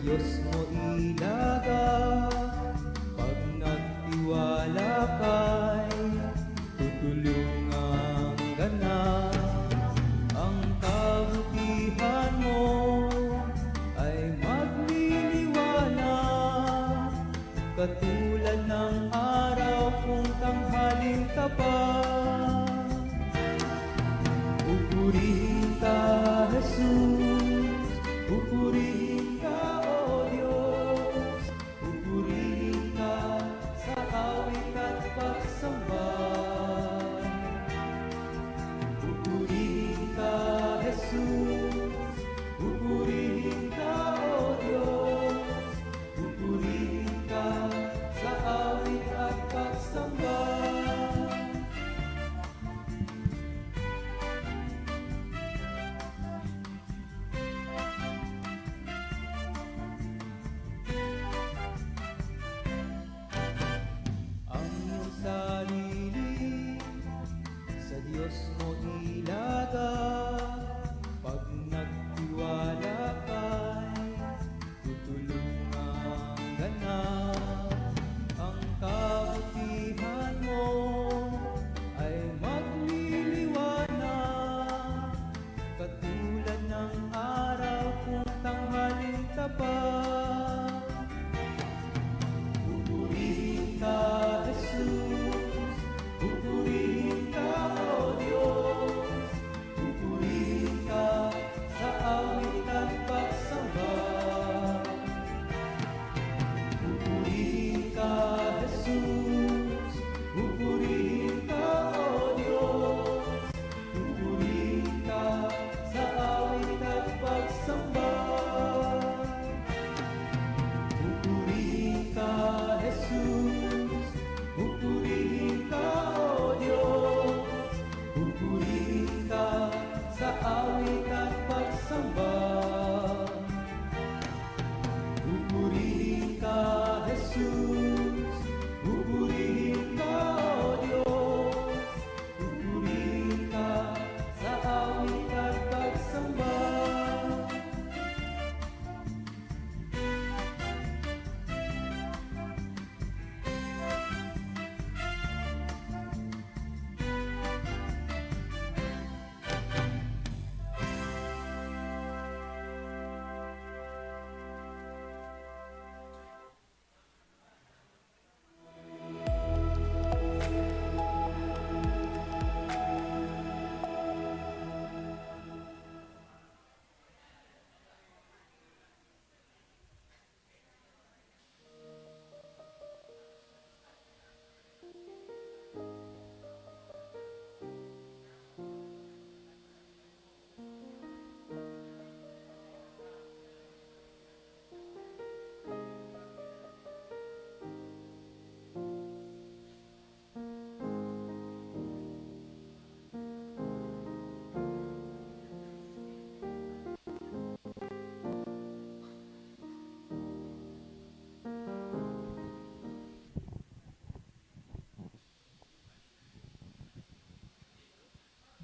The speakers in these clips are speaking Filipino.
Diyos mo ilaga, pag nagtiwala ka'y tutulungan ka na. Ang kabutihan mo ay magliliwanag, katulad ng araw kung tanghaling tapat. Pupurihin ka, Jesus, pupurihin ka, O Diyos, pupurihin ka sa awit at pagsamba. Pupurihin ka, Jesus, pupurihin ka, O Diyos, pupurihin ka sa awit at pagsamba. Ang iyong sarili sa Diyos mo ilaga, pag nagtiwala ka'y tutulungan ka na. Ang kabutihan mo ay magliliwanag, katulad ng araw kung tanghaling tapat. Pupurihin ka, Jesus, pupurihin ka, O Diyos, pupurihin ka sa awit at pagsamba. Pupurihin ka, Jesus, pupurihin ka, O Diyos, pupurihin ka sa awit at pagsamba. Pupurihin ka, Jesus, pupurihin ka, O Diyos, pupurihin ka sa awit at pagsamba. Pupurihin ka, Jesus, pupurihin ka, O Diyos, pupurihin ka sa awit at pagsamba.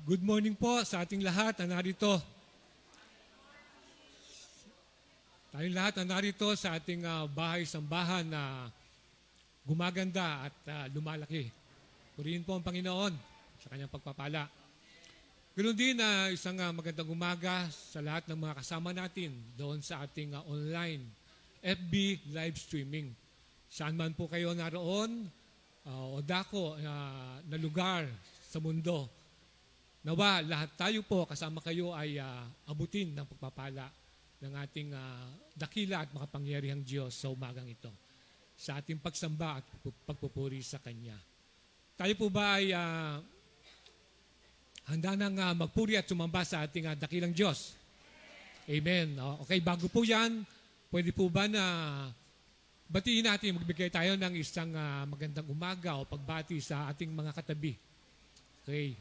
Good morning po sa ating lahat na narito. Tayong lahat na narito sa ating bahay-sambahan na gumaganda at lumalaki. Purihin po ang Panginoon sa kanyang pagpapala. Ganoon din na isang magandang umaga sa lahat ng mga kasama natin doon sa ating online FB live streaming. Saan man po kayo naroon o dako na lugar sa mundo, nawa lahat tayo po kasama kayo ay abutin ng pagpapala ng ating dakila at makapangyarihang Diyos sa umagang ito, sa ating pagsamba at pagpupuri sa Kanya. Tayo po ba ay handa nang magpuri at sumamba sa ating dakilang Diyos? Amen. Okay, bago po yan, pwede po ba na batiin natin, magbigay tayo ng isang magandang umaga o pagbati sa ating mga katabi. Okay.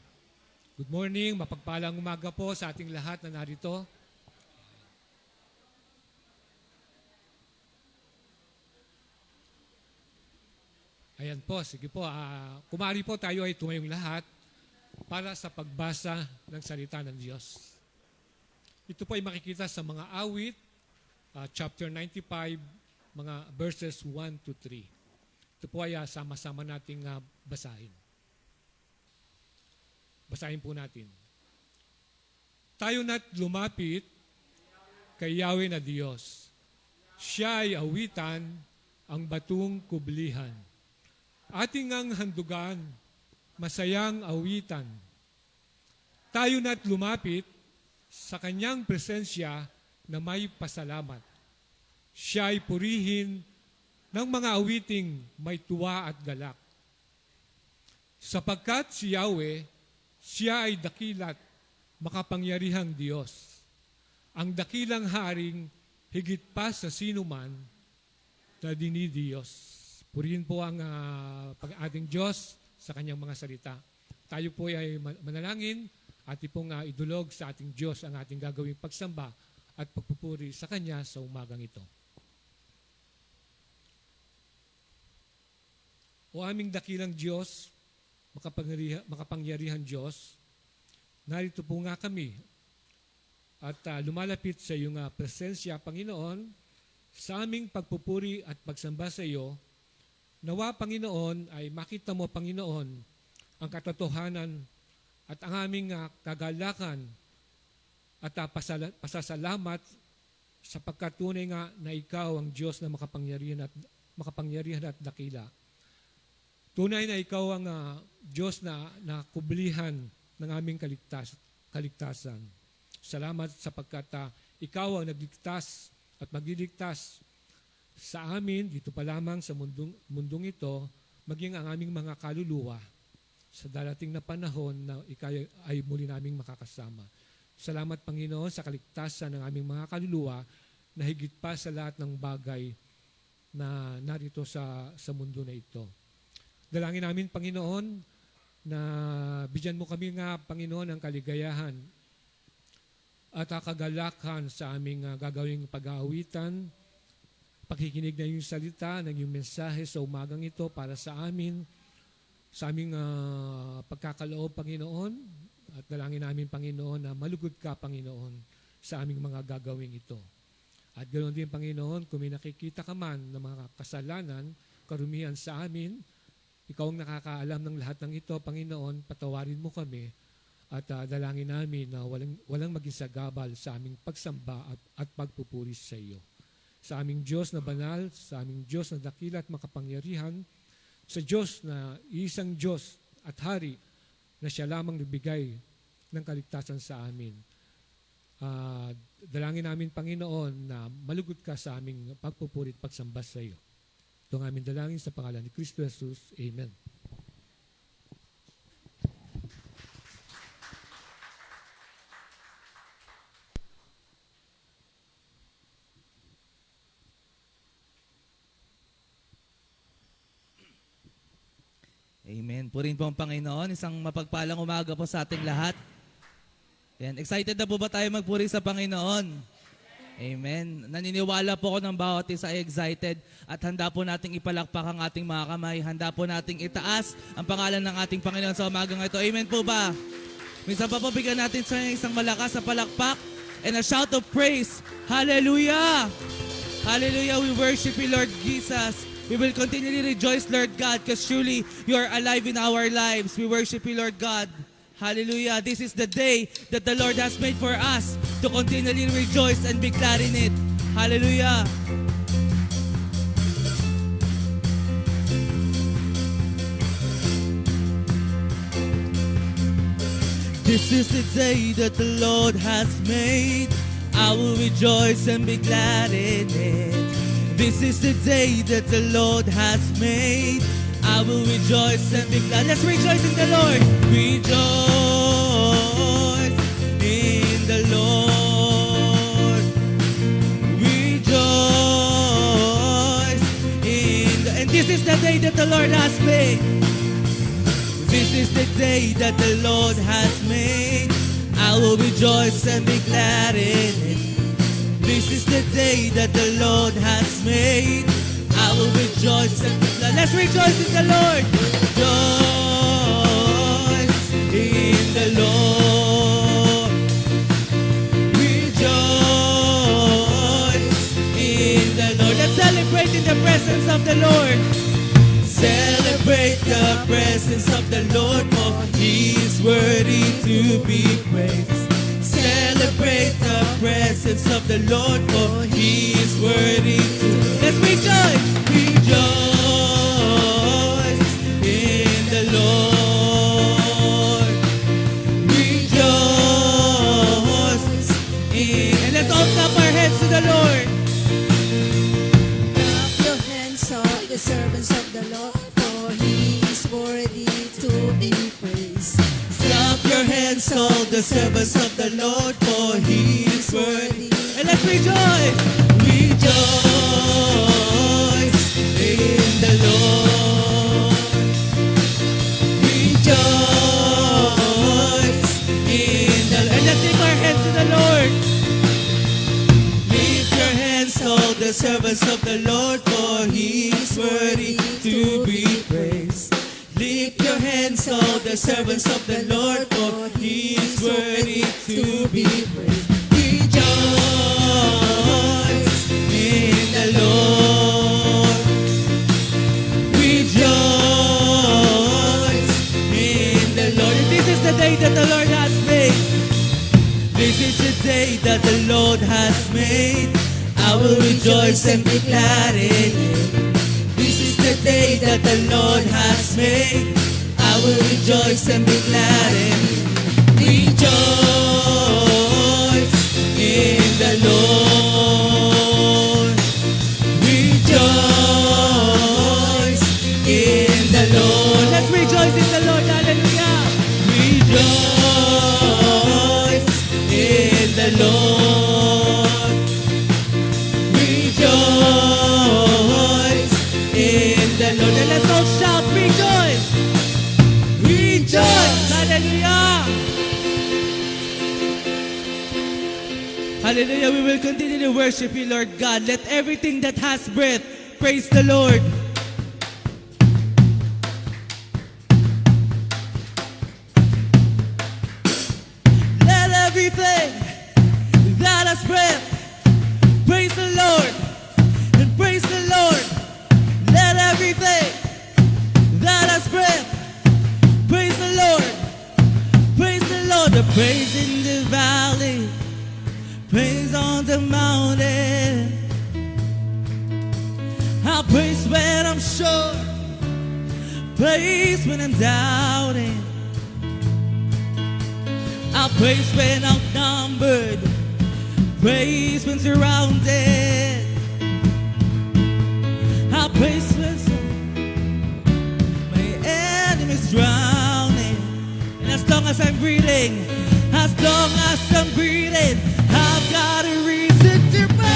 Good morning, mapagpalang umaga po sa ating lahat na narito. Ayan po, sige po. Kumari po tayo ay tumayong lahat para sa pagbasa ng salita ng Diyos. Ito po ay makikita sa mga awit, chapter 95, mga verses 1 to 3. Ito po ay sama-sama nating basahin. Basahin po natin. Tayo na't lumapit kay Yahweh na Diyos. Siya ay awitan ang batong kublihan. Ating ang handugan, masayang awitan. Tayo na't lumapit sa kanyang presensya na may pasalamat. Siya ay purihin ng mga awiting may tuwa at galak. Sapagkat si Yahweh, siya ay dakilat, makapangyarihang Diyos. Ang dakilang haring higit pa sa sinuman na dinidiyos. Purihin po ang ating Diyos sa kanyang mga salita. Tayo po ay manalangin at pong idulog sa ating Diyos ang ating gagawing pagsamba at pagpupuri sa Kanya sa umagang ito. O aming dakilang Diyos, makapangyarihan Diyos, narito po nga kami at lumalapit sa iyong presensya, Panginoon, sa aming pagpupuri at pagsamba sa iyo. Nawa, Panginoon, ay makita mo, Panginoon, ang katotohanan at ang aming kagalakan at pasasalamat sapagkat tunay nga na ikaw ang Diyos na makapangyarihan at dakila. Tunay na ikaw ang Diyos na kublihan ng aming kaligtasan. Salamat sapagkat ikaw ang nagligtas at magliligtas sa amin, dito pa lamang sa mundong ito, maging ang aming mga kaluluwa sa darating na panahon na ikaw ay muli naming makakasama. Salamat, Panginoon, sa kaligtasan ng aming mga kaluluwa na higit pa sa lahat ng bagay na narito sa mundo na ito. Dalangin namin, Panginoon, na bigyan mo kami nga, Panginoon, ng kaligayahan at kagalakan sa aming gagawing pag-aawitan, pakikinig na yung salita, ng yung mensahe sa umagang ito para sa amin, sa aming pagkakaloob, Panginoon, at dalangin namin, Panginoon, na malugod ka, Panginoon, sa aming mga gagawing ito. At ganoon din, Panginoon, kung may nakikita ka man ng mga kasalanan, karumihan sa amin, ikaw ang nakakaalam ng lahat ng ito, Panginoon, patawarin mo kami at dalangin namin na walang maging sagabal sa aming pagsamba at pagpupuri sa iyo. Sa aming Diyos na banal, sa aming Diyos na dakila at makapangyarihan, sa Diyos na isang Diyos at Hari na siya lamang nagbigay ng kaligtasan sa amin. Dalangin namin, Panginoon, na malugod ka sa aming pagpupuri at pagsamba sa iyo. Ito ang aming dalangin sa pangalan ni Kristo Jesus. Amen. Amen. Purihin po ang Panginoon. Isang mapagpalang umaga po sa ating lahat. Yan. Excited na po ba tayo magpuri sa Panginoon? Amen. Naniniwala po ako ng bawat isa ay excited at handa po nating ipalakpak ang ating mga kamay. Handa po nating itaas ang pangalan ng ating Panginoon sa umagang ito. Amen po ba? Minsan pa po bigyan natin sa isang malakas na palakpak and a shout of praise. Hallelujah! Hallelujah! We worship you, Lord Jesus. We will continually rejoice, Lord God, because truly you are alive in our lives. We worship you, Lord God. Hallelujah. This is the day that the Lord has made for us to continually rejoice and be glad in it. Hallelujah. This is the day that the Lord has made. I will rejoice and be glad in it. This is the day that the Lord has made. I will rejoice and be glad. Let's rejoice in the Lord. Rejoice in the Lord. Rejoice and this is the day that the Lord has made. This is the day that the Lord has made. I will rejoice and be glad in it. This is the day that the Lord has made. I will rejoice and be glad. Let's rejoice in the Lord. Rejoice in the Lord. Rejoice celebrating the presence of the Lord. Celebrate the presence of the Lord, for He is worthy to be praised. Celebrate the presence of the Lord, for He is worthy to. Let's rejoice, rejoice in the Lord. Rejoice in. And let's all clap our hands to the Lord. Clap your hands, all the servants of the Lord, for He is worthy to be praised. Clap your hands, all the servants of the Lord, for He is worthy. And let's rejoice, rejoice in the Lord. Rejoice in the Lord. And let's lift our hands to the Lord. Lift your hands, all the servants of the Lord, for He is worthy to be praised. Lift your hands, all the servants of the Lord, for He is worthy to be praised. Rejoice in the Lord. Rejoice in the Lord. And this is the day that the Lord has made. This is the day that the Lord has made. I will rejoice and be glad in it. This is the day that the Lord has made. I will rejoice and be glad in it. Rejoice in the Lord. Rejoice in the Lord. Let's rejoice in the Lord. Hallelujah. Rejoice in the Lord. Rejoice in the Lord. And let's all shout, rejoice. Rejoice. Hallelujah. Hallelujah. We will continue to worship you, Lord God. Let everything that has breath praise the Lord. Let everything that has breath praise the Lord. And praise the Lord. Let everything that has breath praise the Lord. Praise the Lord. The praise in the valley, praise on the mountain. I'll praise when I'm sure, praise when I'm doubting. I'll praise when outnumbered, praise when surrounded. I'll praise when my enemy's drowning. And as long as I'm breathing, as long as I'm breathing, I've got a reason to praise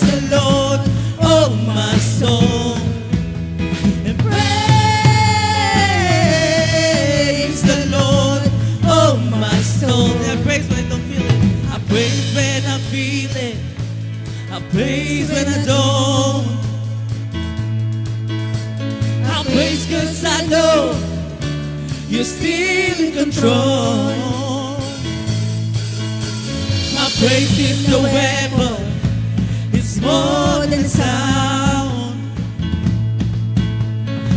the Lord, oh my soul. And praise the Lord, oh my soul. I praise when I don't feel it. I praise when I feel it. I praise when I don't. I praise 'cause I know you're still in control. My praise is a weapon. It's more than sound.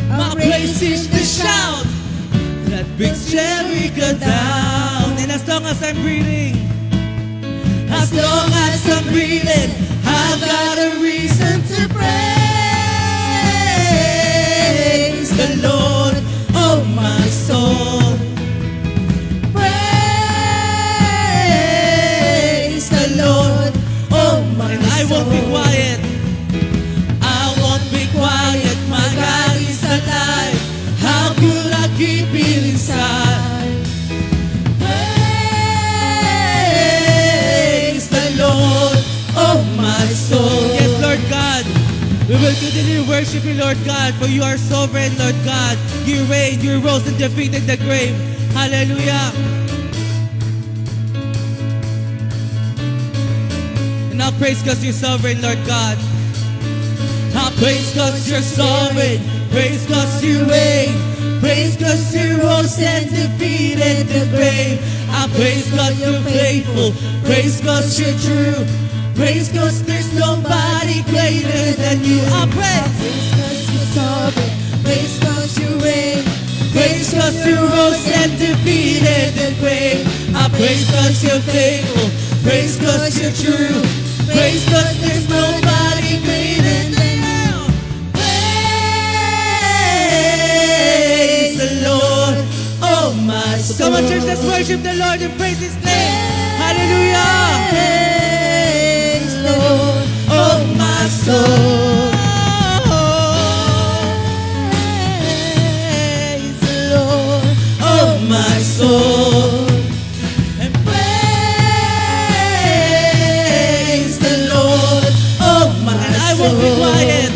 My praise is the shout that brings Jericho down. And as long as I'm breathing, as long as I'm breathing, I've got a reason to praise the Lord, oh my soul. Praise the Lord, oh my soul. And I won't be quiet. I won't be quiet. My God is alive. How could I keep it inside? Praise the Lord, oh my soul. Yes, Lord God. We will continue to worship you, Lord God, for you are sovereign, Lord God. You reign, you rose and defeated the grave. Hallelujah. And I'll praise because you're sovereign, Lord God. I'll praise because you're sovereign. Praise because you reign. Praise because you rose and defeated the grave. I praise because you're faithful. Praise because you're true. Praise 'cause there's nobody greater than you. I praise. Praise 'cause you're sovereign. Praise 'cause you reign. Praise 'cause you rose and defeated the grave. I praise 'cause you're faithful. Praise 'cause you're true. Praise 'cause there's nobody greater than you. Praise the Lord, oh my soul. Come on, church, let's worship the Lord and praise His name. Hallelujah. Praise Lord, Oh my soul. praise the Lord, Oh my soul. And praise the Lord. Oh my soul. I won't be quiet.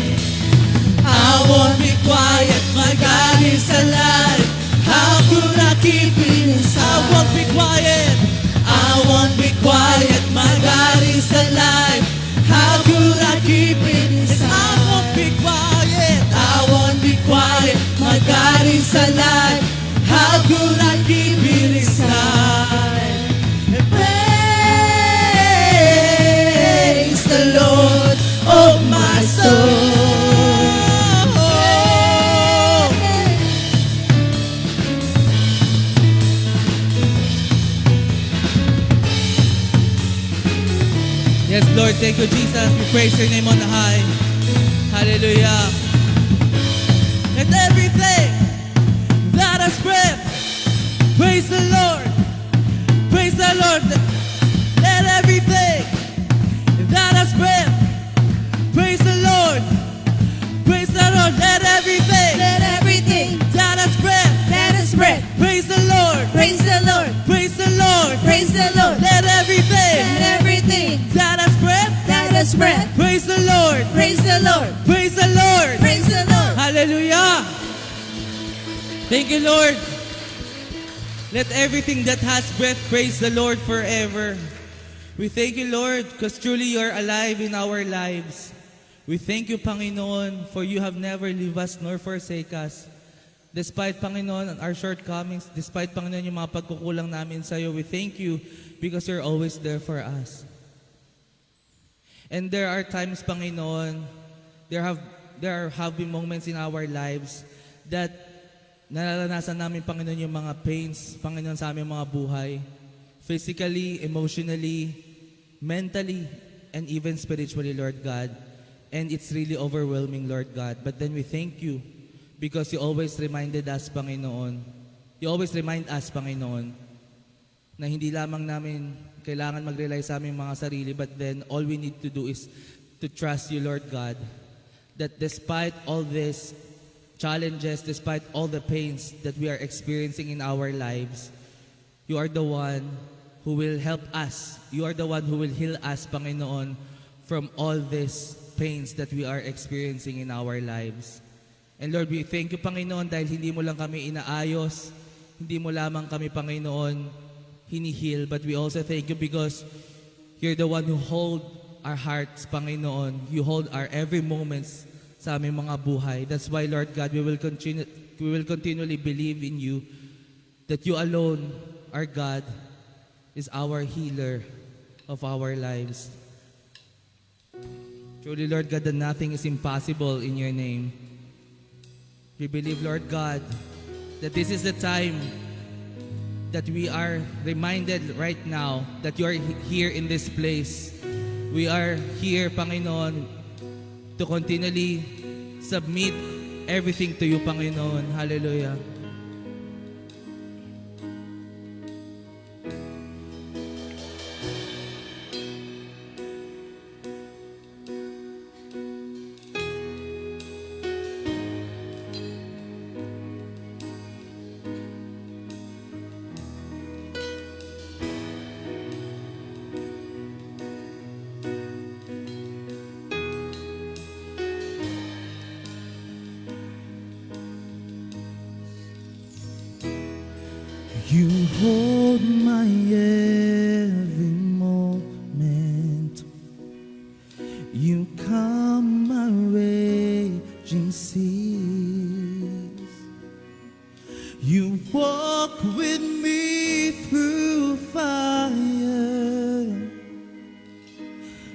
I won't be quiet. My God is alive. How could I keep it inside? I won't be quiet. I won't be quiet. My God is alive. How could I keep it inside? I won't be quiet. I won't be quiet. My God is alive. How could I keep it inside? And praise the Lord, oh my soul. Yes, Lord, thank you, Jesus. We praise your name on the high. Hallelujah. And everything that has breath, praise the Lord. Praise the Lord. Let everything that has breath, praise the Lord. Praise the Lord. Let everything let everything that has breath, that is breath, praise the Lord. praise the Lord, Praise the Lord. praise the Lord, Let everything let everything that has breath, that is breath, praise the Lord. praise the Lord, Praise the Lord. praise the Lord. Hallelujah. Thank you, Lord. Let everything that has breath praise the Lord forever. We thank you, Lord, because truly you are alive in our lives. We thank you, Panginoon, for you have never leave us nor forsake us. Despite, Panginoon, our shortcomings, despite, Panginoon, yung mga pagkukulang namin sa iyo, we thank you because you're always there for us. And there are times, Panginoon, there have been moments in our lives that nararanasan namin, Panginoon, yung mga pains, Panginoon, sa aming mga buhay. Physically, emotionally, mentally, and even spiritually, Lord God. And it's really overwhelming, Lord God. But then we thank you because you always reminded us, Panginoon. You always remind us, Panginoon, na hindi lamang namin kailangan mag-rely sa aming mga sarili, but then all we need to do is to trust you, Lord God, that despite all these challenges, despite all the pains that we are experiencing in our lives, you are the one who will help us. You are the one who will heal us, Panginoon, from all these pains that we are experiencing in our lives. And Lord, we thank you, Panginoon, dahil hindi mo lang kami inaayos, hindi mo lamang kami, Panginoon, hinihil, but we also thank you because you're the one who hold our hearts, Panginoon. You hold our every moments sa aming mga buhay. That's why, Lord God, we will continually believe in you, that you alone, our God, is our healer of our lives. Truly, Lord God, that nothing is impossible in your name. We believe, Lord God, that this is the time that we are reminded right now that you are here in this place. We are here, Panginoon, to continually submit everything to you, Panginoon. Hallelujah.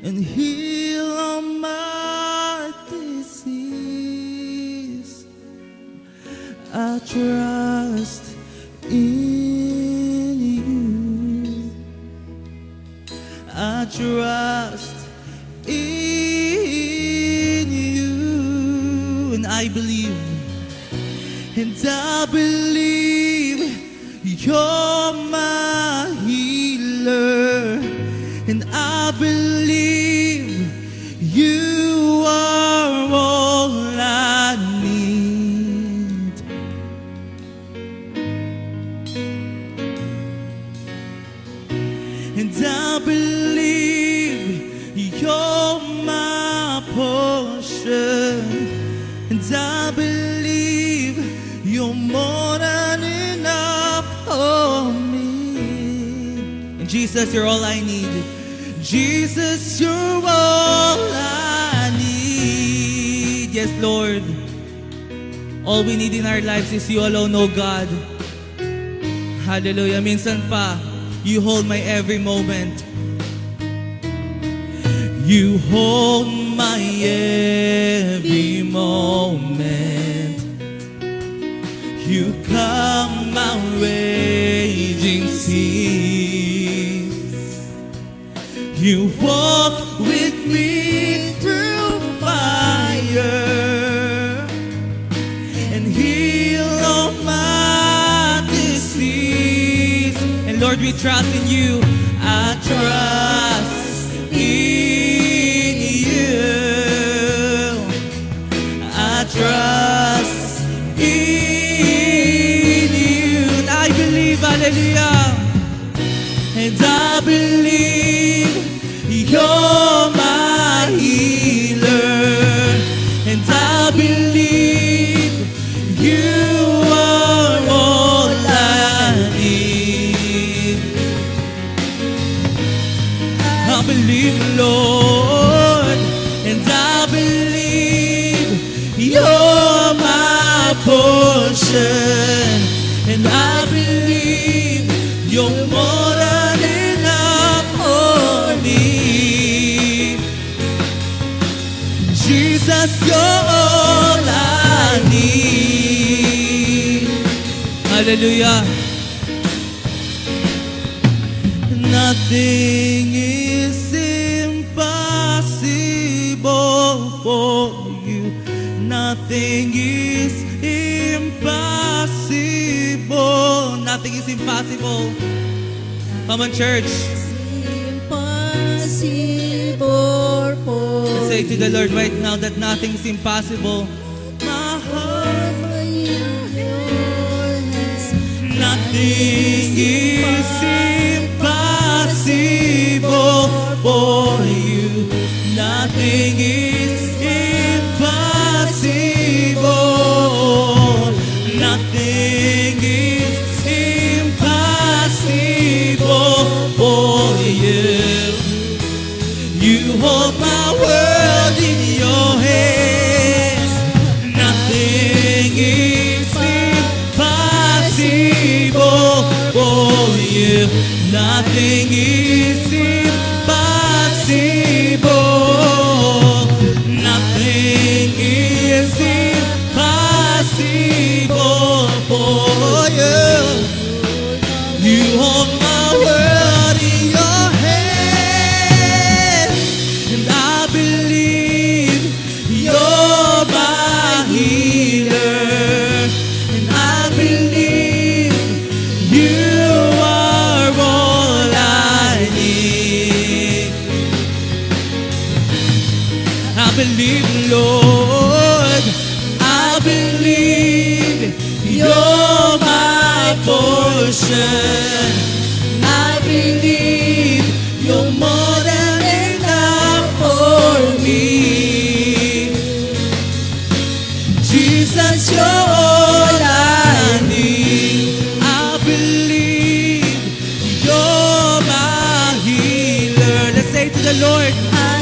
and heal all my disease. I trust in you. I trust in you, and I believe, you're my healer, and I believe you are all I need. And I believe you're my portion, and I believe you're more than enough for me. And Jesus, you're all I need. Jesus, you're all I need. Yes, Lord. All we need in our lives is you alone, oh God. Hallelujah. Minsan pa, you hold my every moment. You hold my every moment. You calm my raging seas. You walk with me through fire and heal all my disease. And Lord, we trust in you. I trust in you. I trust in you. And I believe, hallelujah. And I believe you're my healer. And I believe you are all I need. I believe, Lord, and I believe you're my portion, and I believe you're more than enough for me. Jesus, you're all I need. Hallelujah. Nothing is impossible for you. Nothing is impossible. Nothing is impossible. Come on, church. Impossible for Let's say to the Lord right now that nothing is impossible. My heart, nothing is impossible for you. Nothing is impossible. Nothing is impossible for you. You hold my world in your hands. Nothing is impossible for you. Nothing is impossible. Nothing is impossible for you. You hold my world in your hands, and I believe you're my healer, and I believe you are all I need. I believe, Lord, I believe you're my portion. I believe you're more than enough for me. Jesus, you're all I need. I believe you're my healer. Let's say to the Lord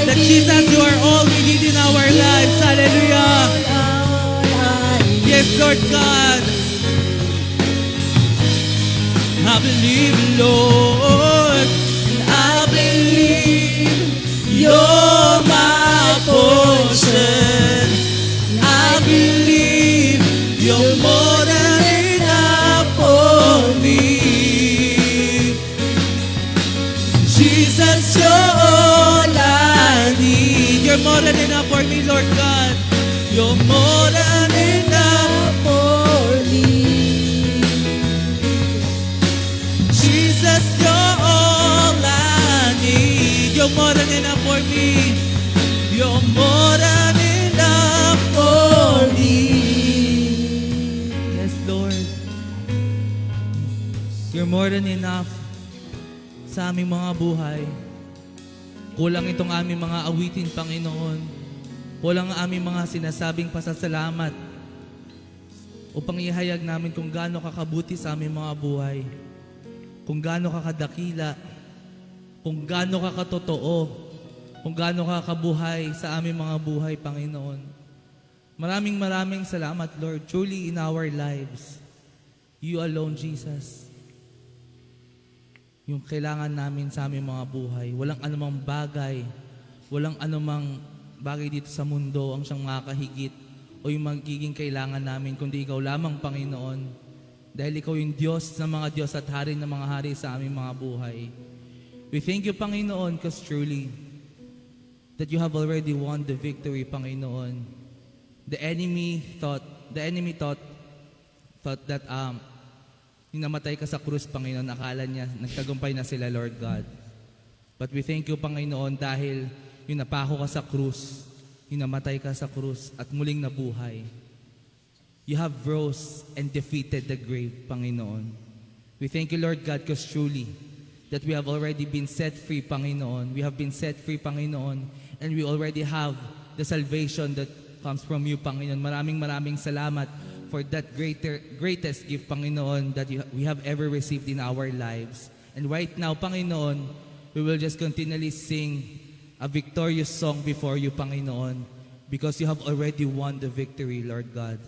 that Jesus, you are all we need in our lives. Hallelujah. Yes, Lord God. I believe, Lord, and I believe you're Jesus, you're all I need. You're more than enough for me, Lord God. You're more than enough For me, Jesus, you're all I need. You're more than enough for me. You're more than enough for me. Yes, Lord. You're more than enough sa aming mga buhay. Kulang itong aming mga awitin, Panginoon. Kulang ang aming mga sinasabing pasasalamat upang ihayag namin kung gaano kakabuti sa aming mga buhay, kung gaano kakadakila, kung gaano kakatotoo, kung gaano kakabuhay sa aming mga buhay, Panginoon. Maraming salamat, Lord. Truly in our lives, You alone, Jesus, yung kailangan namin sa aming mga buhay. Walang anumang bagay, walang anumang bagay dito sa mundo ang siyang makakahigit o yung magiging kailangan namin, kundi Ikaw lamang, Panginoon. Dahil Ikaw yung Diyos ng mga Diyos at Hari ng mga Hari sa aming mga buhay. We thank You, Panginoon, because truly, that You have already won the victory, Panginoon. The enemy thought that yung namatay Ka sa krus, Panginoon, akala niya, nagtagumpay na sila, Lord God. But we thank You, Panginoon, dahil yung napako Ka sa krus, yung namatay Ka sa krus, at muling nabuhay. You have rose and defeated the grave, Panginoon. We thank You, Lord God, because truly, that we have already been set free, Panginoon. We have been set free, Panginoon, and we already have the salvation that comes from You, Panginoon. Maraming salamat for that greatest gift, Panginoon, that we have ever received in our lives. And right now, Panginoon, we will just continually sing a victorious song before You, Panginoon, because You have already won the victory, Lord God.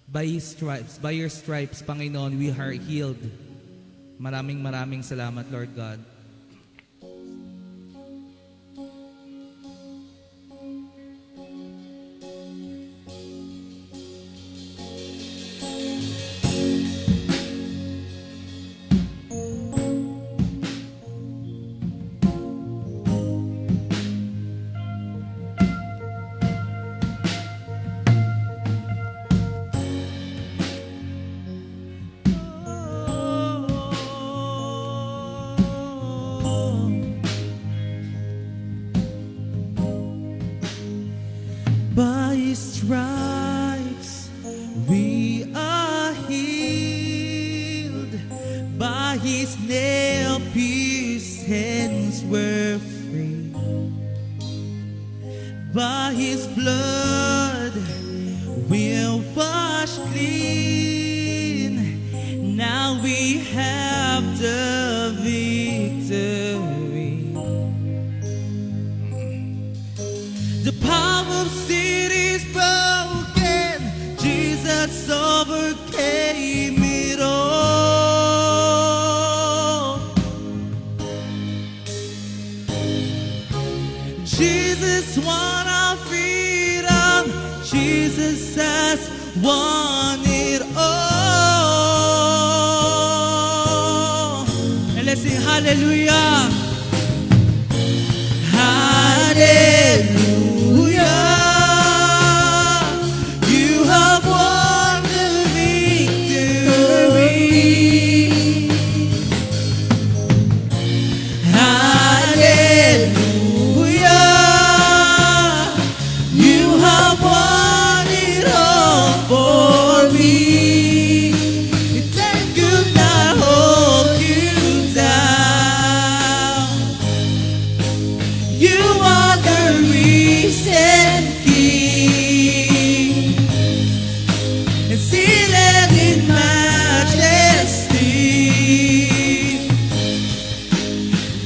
By Your stripes, Panginoon, we are healed. Maraming salamat, Lord God. By His stripes we are healed. By His nail-pierced hands we're free. By His blood we're washed clean. Now we have the victory. The power of sin is broken. Jesus overcame it all. Jesus won our freedom. Jesus has won it all. And let's sing hallelujah. Hallelujah. You have won the victory. Hallelujah. You have won it all for me. It could not hold You down. You are the risen King, and seated in majesty.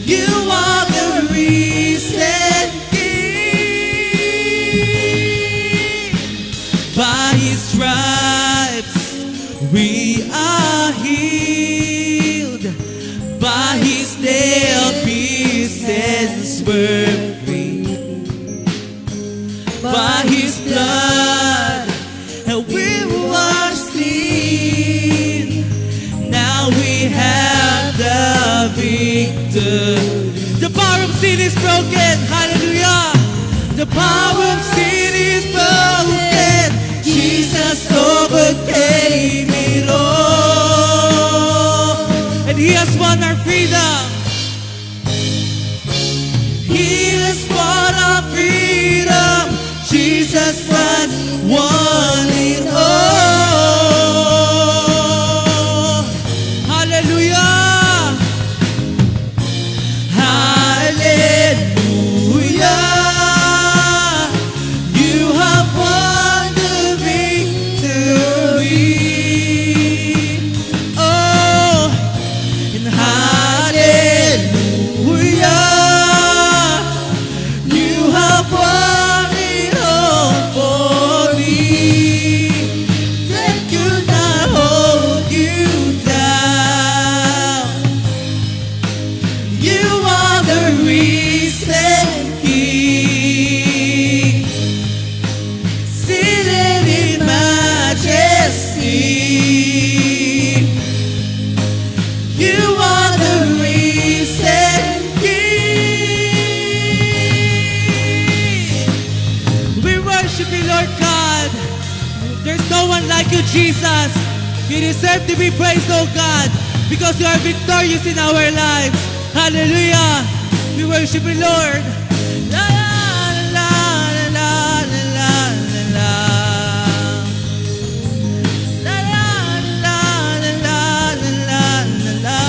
You are the risen King. By His stripes we are healed. By His nail-pierced hands we're free. By His blood and we were washed clean. Now we have the victory. The power sin is broken. Hallelujah. The power of sin is broken. Jesus overcame it all. And He has won our freedom. He has won our freedom. Jesus Christ won it all. Hallelujah. Hallelujah. You have won the victory. Oh, and hallelujah. You have won it all for me. That could not hold you down. You are the risen King, seated in majesty. You are the risen King. We worship you, Lord God. There's no one like you, Jesus. You deserve to be praised, oh God, because you are victorious in our lives. Hallelujah. We worship you, Lord. La, la, la, la, la, la, la. La, la, la, la, la, la, la.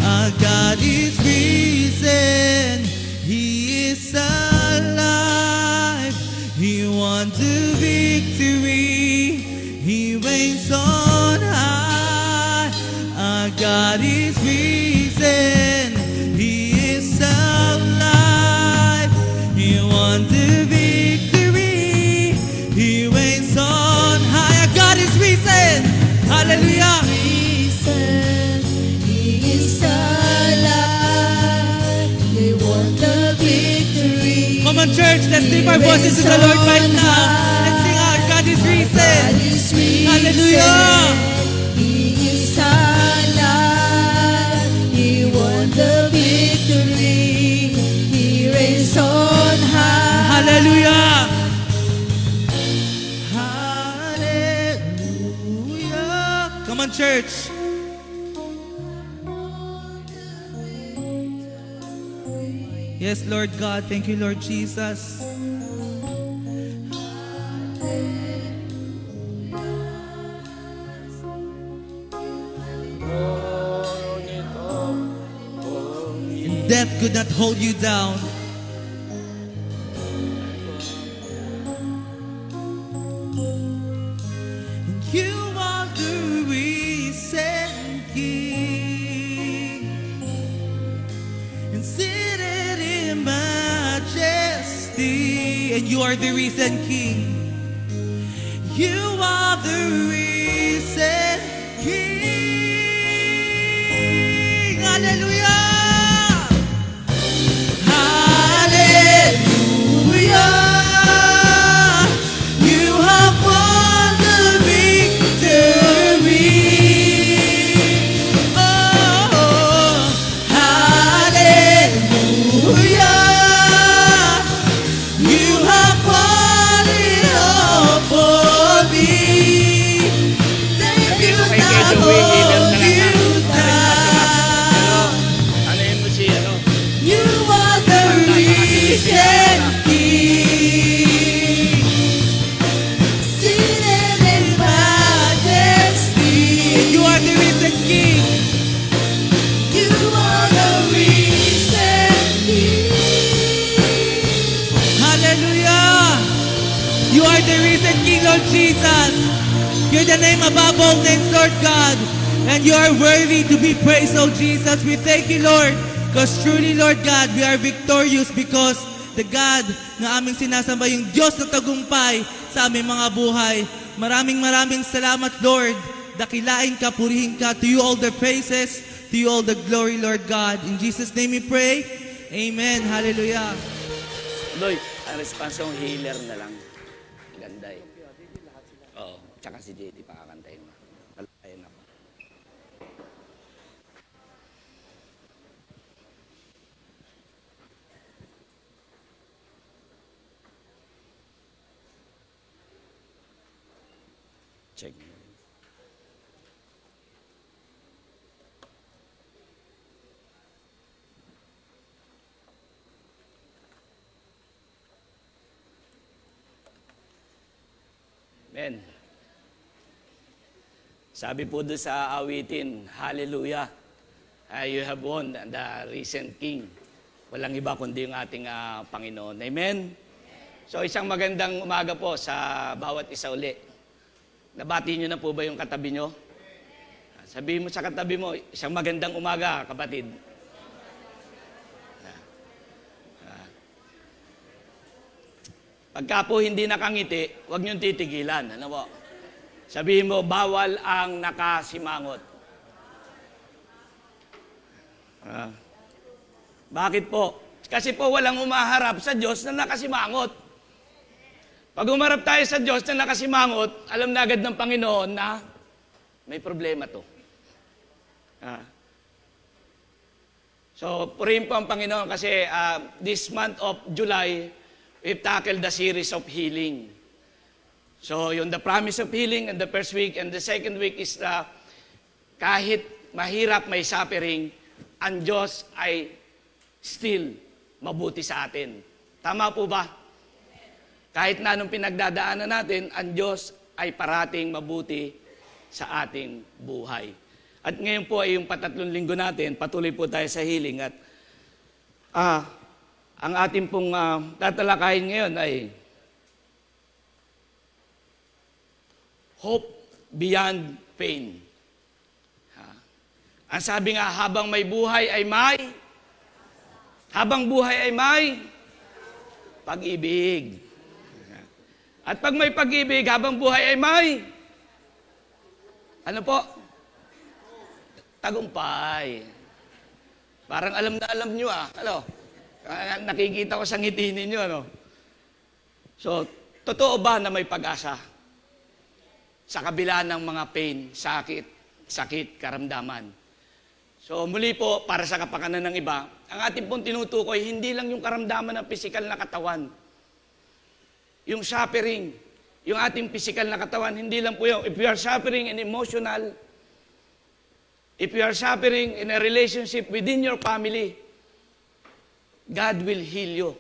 Our God is risen. He is alive. He won the victory. He reigns on high. Our God is risen. He is alive. He won the victory. He reigns on high. Our God is risen. Hallelujah. Risen, He is alive. He won the victory. Come on, church, let's lift our voices to the Lord right now. Let's sing our God is God risen. is risen. Hallelujah. He is alive. He won the victory. He reigns on high. Hallelujah. Hallelujah. Come on, church. Yes, Lord God. Thank you, Lord Jesus. Death could not hold you down. You are the risen King, and seated in majesty. And you are the risen King. You are the risen King. Hallelujah. Hallelujah. You have won the victory. Oh, hallelujah. You have won it all for me. Thank you, Kay now Joey, hold healer na lang you ha. down. Alayin mo si ano. You are the risen King, seated in majesty. You are the risen King. You are the risen King. Hallelujah. You are the risen King, Lord Jesus. You're the name above all names, Lord God. And you are worthy to be praised, oh Jesus. We thank you, Lord. Because truly, Lord God, we are victorious because the God na aming sinasamba, yung Diyos na tagumpay sa aming mga buhay. Maraming salamat, Lord. Dakilain ka, purihin ka. To you all the praises, to you all the glory, Lord God. In Jesus' name we pray. Amen. Hallelujah. Loy, ang respansong healer na lang. Ganda eh. Oo, tsaka si JD pakakantayin mo. Ayun ako. Check. Amen. Sabi po doon sa awitin, Hallelujah, you have won the recent King. Walang iba kundi yung ating Panginoon. Amen? So isang magandang umaga po sa bawat isa uli. Nabati nyo na po ba yung katabi nyo? Sabihin mo sa katabi mo, isang magandang umaga, kapatid. Pagka po hindi nakangiti, huwag niyong titigilan. Ano po? Sabihin mo, bawal ang nakasimangot. Bakit po? Kasi po walang umaharap sa Diyos na nakasimangot. Pag umarap tayo sa Diyos na nakasimangot, alam na agad ng Panginoon na may problema to. So, purihin po ang Panginoon kasi this month of July, we've tackled the series of healing. So, yung the promise of healing and the first week and the second week is kahit mahirap, may suffering, ang Diyos ay still mabuti sa atin. Tama po ba? Kahit na anong pinagdadaanan natin, ang Diyos ay parating mabuti sa ating buhay. At ngayon po ay yung patatlong linggo natin, patuloy po tayo sa healing. At ang ating pong tatalakayin ngayon ay hope beyond pain. Ang sabi nga, habang buhay ay may pag-ibig. At pag may pag-ibig, habang buhay ay may, ano po? Tagumpay. Parang alam na alam nyo Ano? Nakikita ko sa ngiti ninyo, ano? So, totoo ba na may pag-asa? Sa kabila ng mga pain, sakit, karamdaman. So, muli po, para sa kapakanan ng iba, ang ating pong tinutukoy, hindi lang yung karamdaman ng pisikal na katawan. Yung suffering, yung ating pisikal na katawan, hindi lang po yun. If you are suffering in emotional, if you are suffering in a relationship within your family, God will heal you.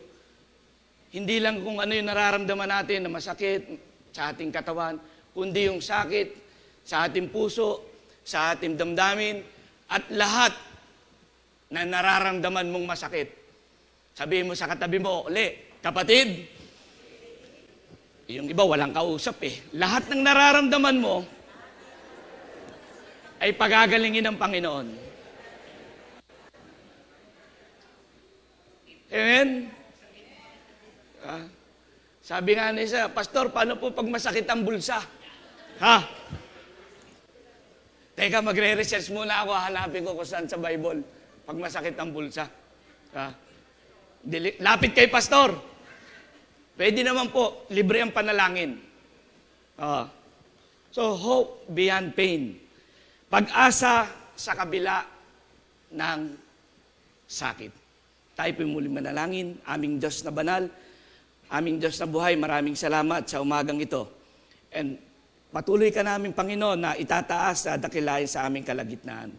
Hindi lang kung ano yung nararamdaman natin na masakit sa ating katawan, kundi yung sakit sa ating puso, sa ating damdamin, at lahat na nararamdaman mong masakit. Sabihin mo sa katabi mo, kapatid, yung iba walang kausap Lahat ng nararamdaman mo ay pagagalingin ng Panginoon. Amen? Sabi nga ni isa, Pastor, paano po pag masakit ang bulsa? Teka, magre-research muna ako, hanapin ko kung saan sa Bible pag masakit ang bulsa. Lapit kay Pastor. Pwede naman po, libre ang panalangin. So, hope beyond pain. Pag-asa sa kabila ng sakit. Tayo po muli manalangin, aming Diyos na banal, aming Diyos na buhay, maraming salamat sa umagang ito. And patuloy ka namin, Panginoon, na itataas sa dakilain sa aming kalagitnaan.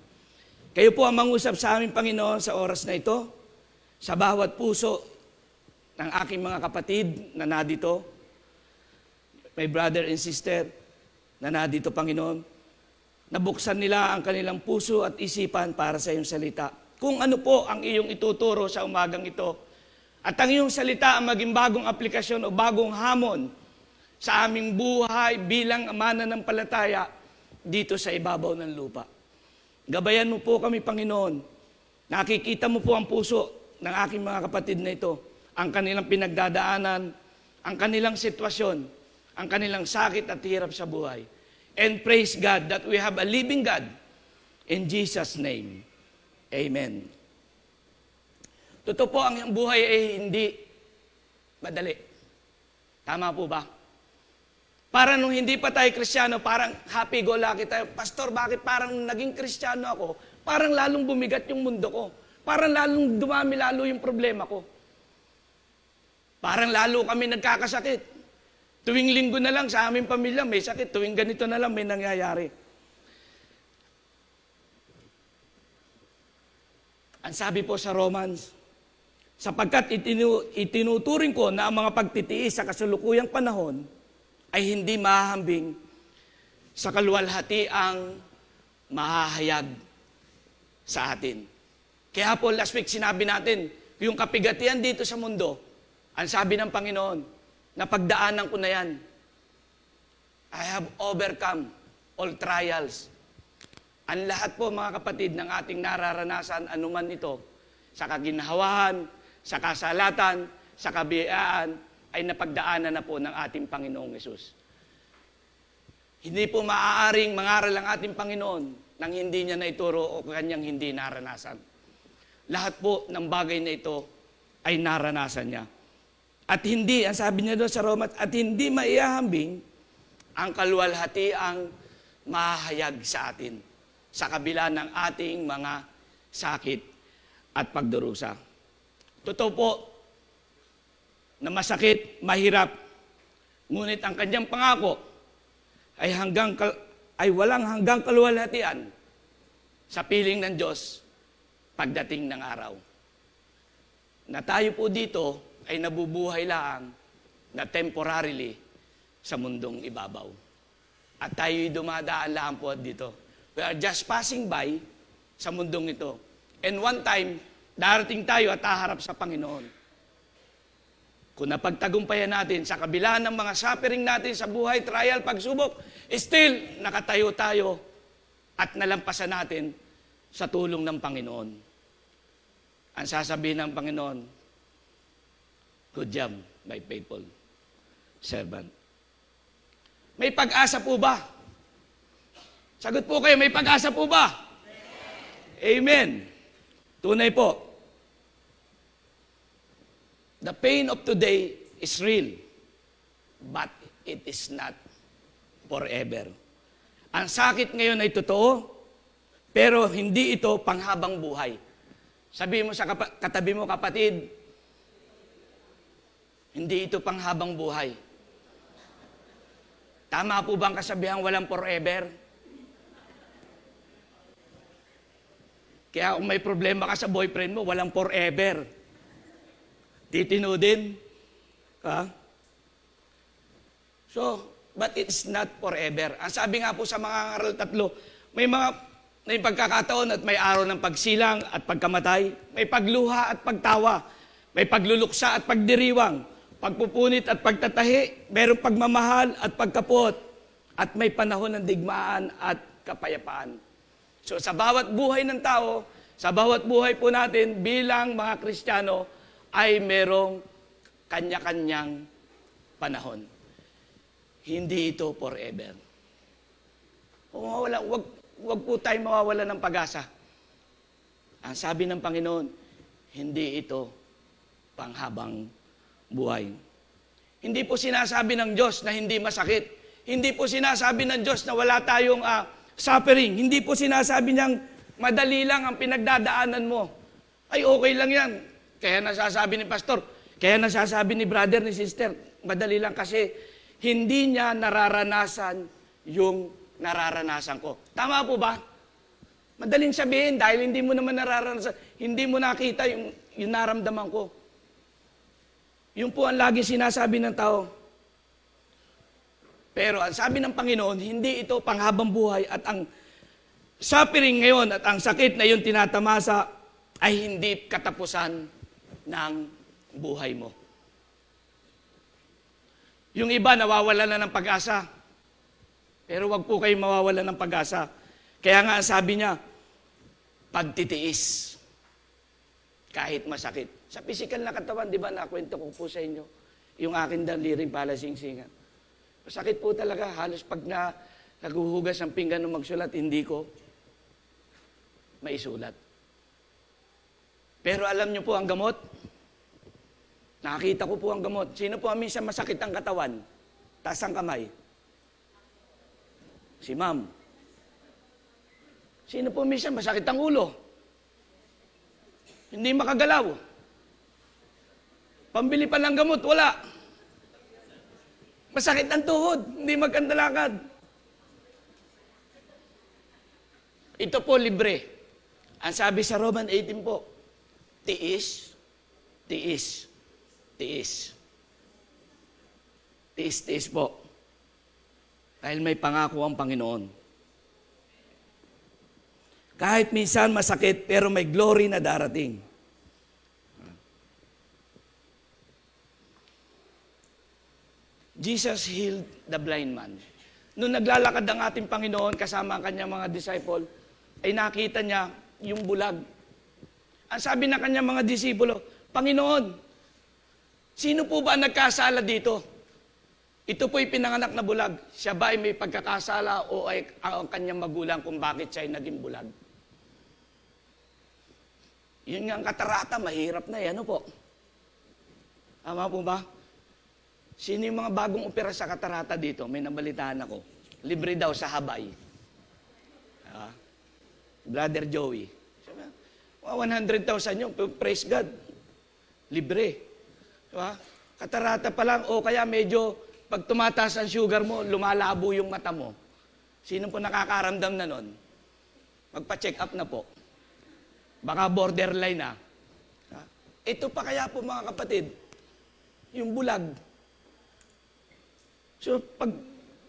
Kayo po ang mangusap sa aming Panginoon sa oras na ito, sa bawat puso ng aking mga kapatid na nadito, my brother and sister na nadito, Panginoon, nabuksan nila ang kanilang puso at isipan para sa iyong salita. Kung ano po ang iyong ituturo sa umagang ito, at ang iyong salita ang maging bagong aplikasyon o bagong hamon sa aming buhay bilang mananampalataya dito sa ibabaw ng lupa. Gabayan mo po kami, Panginoon. Nakikita mo po ang puso ng aking mga kapatid na ito, ang kanilang pinagdadaanan, ang kanilang sitwasyon, ang kanilang sakit at hirap sa buhay. And praise God that we have a living God in Jesus' name. Amen. Totoo po, ang buhay ay hindi madali. Tama po ba? Para nung hindi pa tayo Kristiyano, parang happy-go-lucky tayo. Pastor, bakit parang naging Kristiyano ako? Parang lalong bumigat yung mundo ko. Parang lalong dumami lalo yung problema ko. Parang lalo kami nagkakasakit. Tuwing linggo na lang sa aming pamilya may sakit. Tuwing ganito na lang may nangyayari. Ang sabi po sa Romans, sapagkat itinuturing ko na ang mga pagtitiis sa kasalukuyang panahon ay hindi mahahambing sa kaluwalhati ang mahahayag sa atin. Kaya po last week sinabi natin, yung kapigatian dito sa mundo, ang sabi ng Panginoon, napagdaanan ko na yan. I have overcome all trials. Ang lahat po mga kapatid ng ating nararanasan, anuman ito, sa kaginhawahan, sa kasalatan, sa kabiyaan, ay napagdaanan na po ng ating Panginoong Hesus. Hindi po maaaring mangaral ang ating Panginoon nang hindi niya naituro o kanyang hindi naranasan. Lahat po ng bagay na ito ay naranasan niya. At hindi, ang sabi niya doon sa Roma, at hindi maihahambing ang kaluwalhatiang mahahayag sa atin sa kabila ng ating mga sakit at pagdurusa. Totoo po na masakit, mahirap, ngunit ang kanyang pangako ay walang hanggang kaluwalhatian sa piling ng Diyos pagdating ng araw. Na tayo po dito ay nabubuhay lang na temporarily sa mundong ibabaw. At tayo'y dumadaan lang po dito. We are just passing by sa mundong ito. And one time, darating tayo at haharap sa Panginoon. Kung napagtagumpayan natin sa kabila ng mga suffering natin sa buhay, trial, pagsubok, still nakatayo tayo at nalampasan natin sa tulong ng Panginoon. Ang sasabihin ng Panginoon, good job, my faithful servant. May pag-asa po ba? Sagot po kayo, may pag-asa po ba? Amen. Tunay po. The pain of today is real, but it is not forever. Ang sakit ngayon ay totoo, pero hindi ito panghabang buhay. Sabi mo sa katabi mo, kapatid, hindi ito panghabang buhay. Tama po bang kasabihang walang forever? Kaya kung may problema ka sa boyfriend mo, walang forever. Titino din. So, but it's not forever. Ang sabi nga po sa mga ngaral tatlo, may pagkakataon at may araw ng pagsilang at pagkamatay, may pagluha at pagtawa, may pagluluksa at pagdiriwang, pagpupunit at pagtatahi, mayroong pagmamahal at pagkapot, at may panahon ng digmaan at kapayapaan. So sa bawat buhay ng tao, sa bawat buhay po natin bilang mga Kristiyano, ay merong kanya-kanyang panahon. Hindi ito forever. Wag po tayo mawawala ng pag-asa. Ang sabi ng Panginoon, hindi ito panghabang buhay. Hindi po sinasabi ng Diyos na hindi masakit. Hindi po sinasabi ng Diyos na wala tayong suffering. Hindi po sinasabi niyang madali lang ang pinagdadaanan mo. Ay, okay lang yan. Kaya nasasabi ni pastor, kaya nasasabi ni brother, ni sister, madali lang kasi hindi niya nararanasan yung nararanasan ko. Tama po ba? Madaling sabihin dahil hindi mo naman nararanasan, hindi mo nakita yung naramdaman ko. Yung po ang lagi sinasabi ng tao. Pero ang sabi ng Panginoon, hindi ito panghabang buhay at ang suffering ngayon at ang sakit na yun tinatamasa ay hindi katapusan ng buhay mo. Yung iba nawawala na ng pag-asa. Pero wag po kayong mawawala ng pag-asa. Kaya nga sabi niya, pagtitiis. Kahit masakit. Sa physical na katawan, di ba, nakwento ko po sa inyo, yung akin daliring palasingsingan. Masakit po talaga. Halos pag naguhugas ng pinggan ng magsulat, hindi ko maisulat. Pero alam niyo po ang gamot? Nakakita ko po ang gamot. Sino po ang minsan masakit ang katawan? Taas ang kamay. Si ma'am. Sino po minsan masakit ang ulo? Hindi makagalaw. Pambili pa ng gamot, wala. Masakit ang tuhod, hindi maganda lakad. Ito po libre. Ang sabi sa Roman 18 po, tiis, tiis, tiis. Tiis, tiis po. Dahil may pangako ang Panginoon. Kahit minsan masakit, pero may glory na darating. Jesus healed the blind man. Nung naglalakad ang ating Panginoon kasama ang kanyang mga disciple, ay nakita niya yung bulag. Ang sabi ng kanyang mga disipulo, Panginoon, sino po ba ang nagkasala dito? Ito po'y pinanganak na bulag. Siya ba ay may pagkakasala o ay ang kanyang magulang kung bakit siya ay naging bulag? Yun nga ang katarata, mahirap na yan, ano po? Tama po ba? Sino yung mga bagong opera sa katarata dito? May nabalitaan ako. Libre daw sa Habay. Brother Joey. Sabi, 100,000 yun, praise God. Libre. Diba? Katarata pa lang, o kaya medyo pag tumataas ang sugar mo, lumalabo yung mata mo. Sino po nakakaramdam na nun? Magpa-check up na po. Baka borderline na. Ito pa kaya po mga kapatid, yung bulag. So,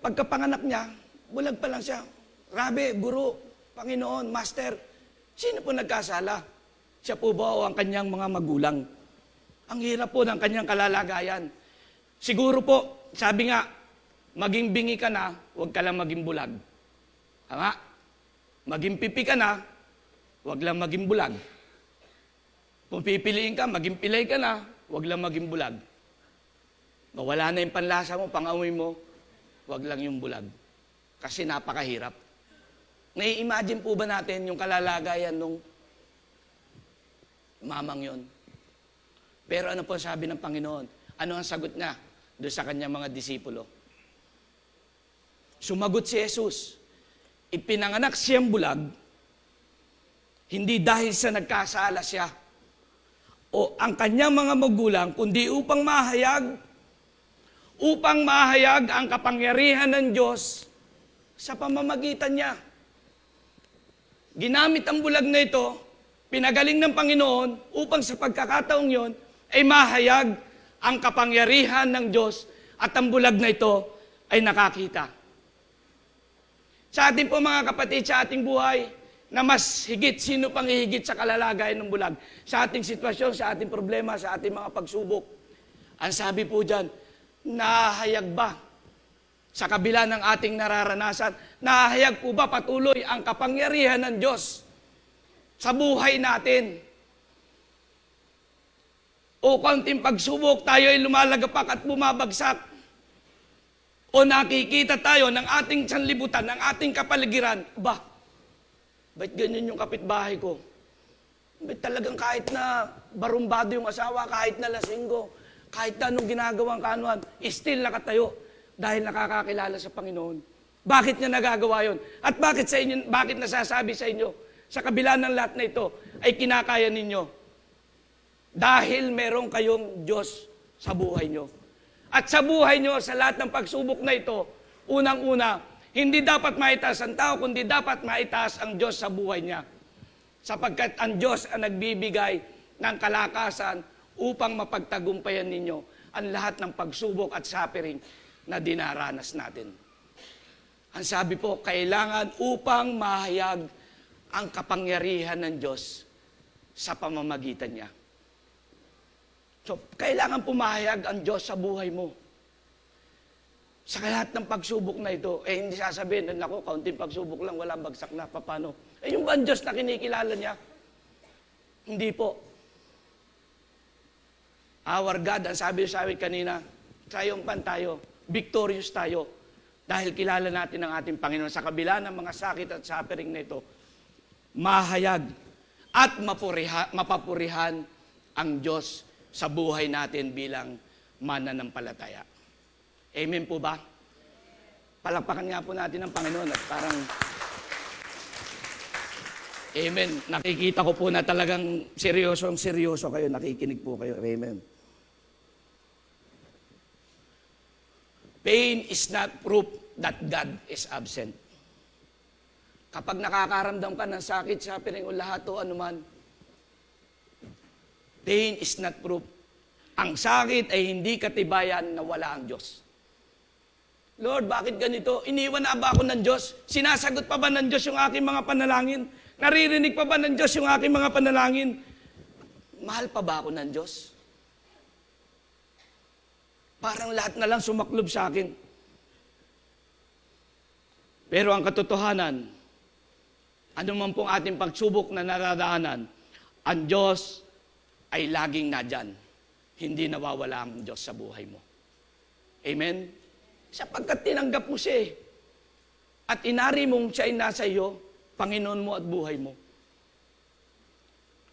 pagkapanganak niya, bulag pa lang siya. Rabi, guro, Panginoon, Master, sino po nagkasala? Siya po ba o ang kanyang mga magulang? Ang hirap po ng kanyang kalalagayan. Siguro po, sabi nga, maging bingi ka na, huwag ka lang maging bulag. Tama? Maging pipi ka na, huwag lang maging bulag. Kung pipiliin ka, maging pilay ka na, huwag lang maging bulag. Mawala na yung panlasa mo, pang-amoy mo, huwag lang yung bulag. Kasi napakahirap. Nai-imagine po ba natin yung kalalagayan nung mamang yon? Pero ano po sabi ng Panginoon? Ano ang sagot niya doon sa kanyang mga disipulo? Sumagot si Jesus, ipinanganak siyang bulag, hindi dahil sa nagkasala siya o ang kanyang mga magulang, kundi upang mahayag ang kapangyarihan ng Diyos sa pamamagitan niya. Ginamit ang bulag na ito, pinagaling ng Panginoon upang sa pagkakataong yon ay mahayag ang kapangyarihan ng Diyos at ang bulag na ito ay nakakita. Sa ating po mga kapatid, sa ating buhay, na mas higit, sino pang higit sa kalalagayan ng bulag? Sa ating sitwasyon, sa ating problema, sa ating mga pagsubok. Ang sabi po dyan, nahayag ba sa kabila ng ating nararanasan? Nahayag po ba patuloy ang kapangyarihan ng Diyos sa buhay natin? O kaunting pagsubok, tayo ay lumalagapak at bumabagsak? O nakikita tayo ng ating sanlibutan, ng ating kapaligiran, ba't ganyan yung kapitbahay ko? Ba't talagang kahit na barumbado yung asawa, kahit na lasinggo, kahit na anong ginagawang kanuan, still nakatayo dahil nakakakilala sa Panginoon. Bakit niya nagagawa yon? At bakit nasasabi sa inyo, sa kabila ng lahat na ito, ay kinakaya ninyo? Dahil meron kayong Diyos sa buhay nyo. At sa buhay nyo, sa lahat ng pagsubok na ito, unang-una, hindi dapat maitaas ang tao, kundi dapat maitaas ang Diyos sa buhay niya. Sapagkat ang Diyos ang nagbibigay ng kalakasan upang mapagtagumpayan ninyo ang lahat ng pagsubok at suffering na dinaranas natin. Ang sabi po, kailangan upang mahayag ang kapangyarihan ng Diyos sa pamamagitan niya. So, kailangan pumahayag ang Diyos sa buhay mo. Sa lahat ng pagsubok na ito, hindi sasabihin, naku, kaunting pagsubok lang, walang bagsak na, paano? Yung ba ang Diyos na kinikilala niya? Hindi po. Our God, ang sabi sa amin kanina, triumphant tayo, victorious tayo, dahil kilala natin ang ating Panginoon. Sa kabila ng mga sakit at suffering na ito, mahayag at mapapurihan ang Diyos sa buhay natin bilang mananampalataya. Amen po ba? Palakpakan nga po natin ang Panginoon at parang amen. Nakikita ko po na talagang seryoso kayo, nakikinig po kayo. Amen. Pain is not proof that God is absent. Kapag nakakaramdam ka ng sakit, suffering o lahat o anuman, pain is not proof. Ang sakit ay hindi katibayan na wala ang Diyos. Lord, bakit ganito? Iniwan na ba ako ng Diyos? Sinasagot pa ba ng Diyos yung aking mga panalangin? Naririnig pa ba ng Diyos yung aking mga panalangin? Mahal pa ba ako ng Diyos? Parang lahat na lang sumaklob sa akin. Pero ang katotohanan, ano man pong ating pagsubok na naradaanan, ang Diyos ay laging nadyan. Hindi nawawala ang Diyos sa buhay mo. Amen? Sapagkat tinanggap mo siya at inari mong siya ay nasa iyo, Panginoon mo at buhay mo.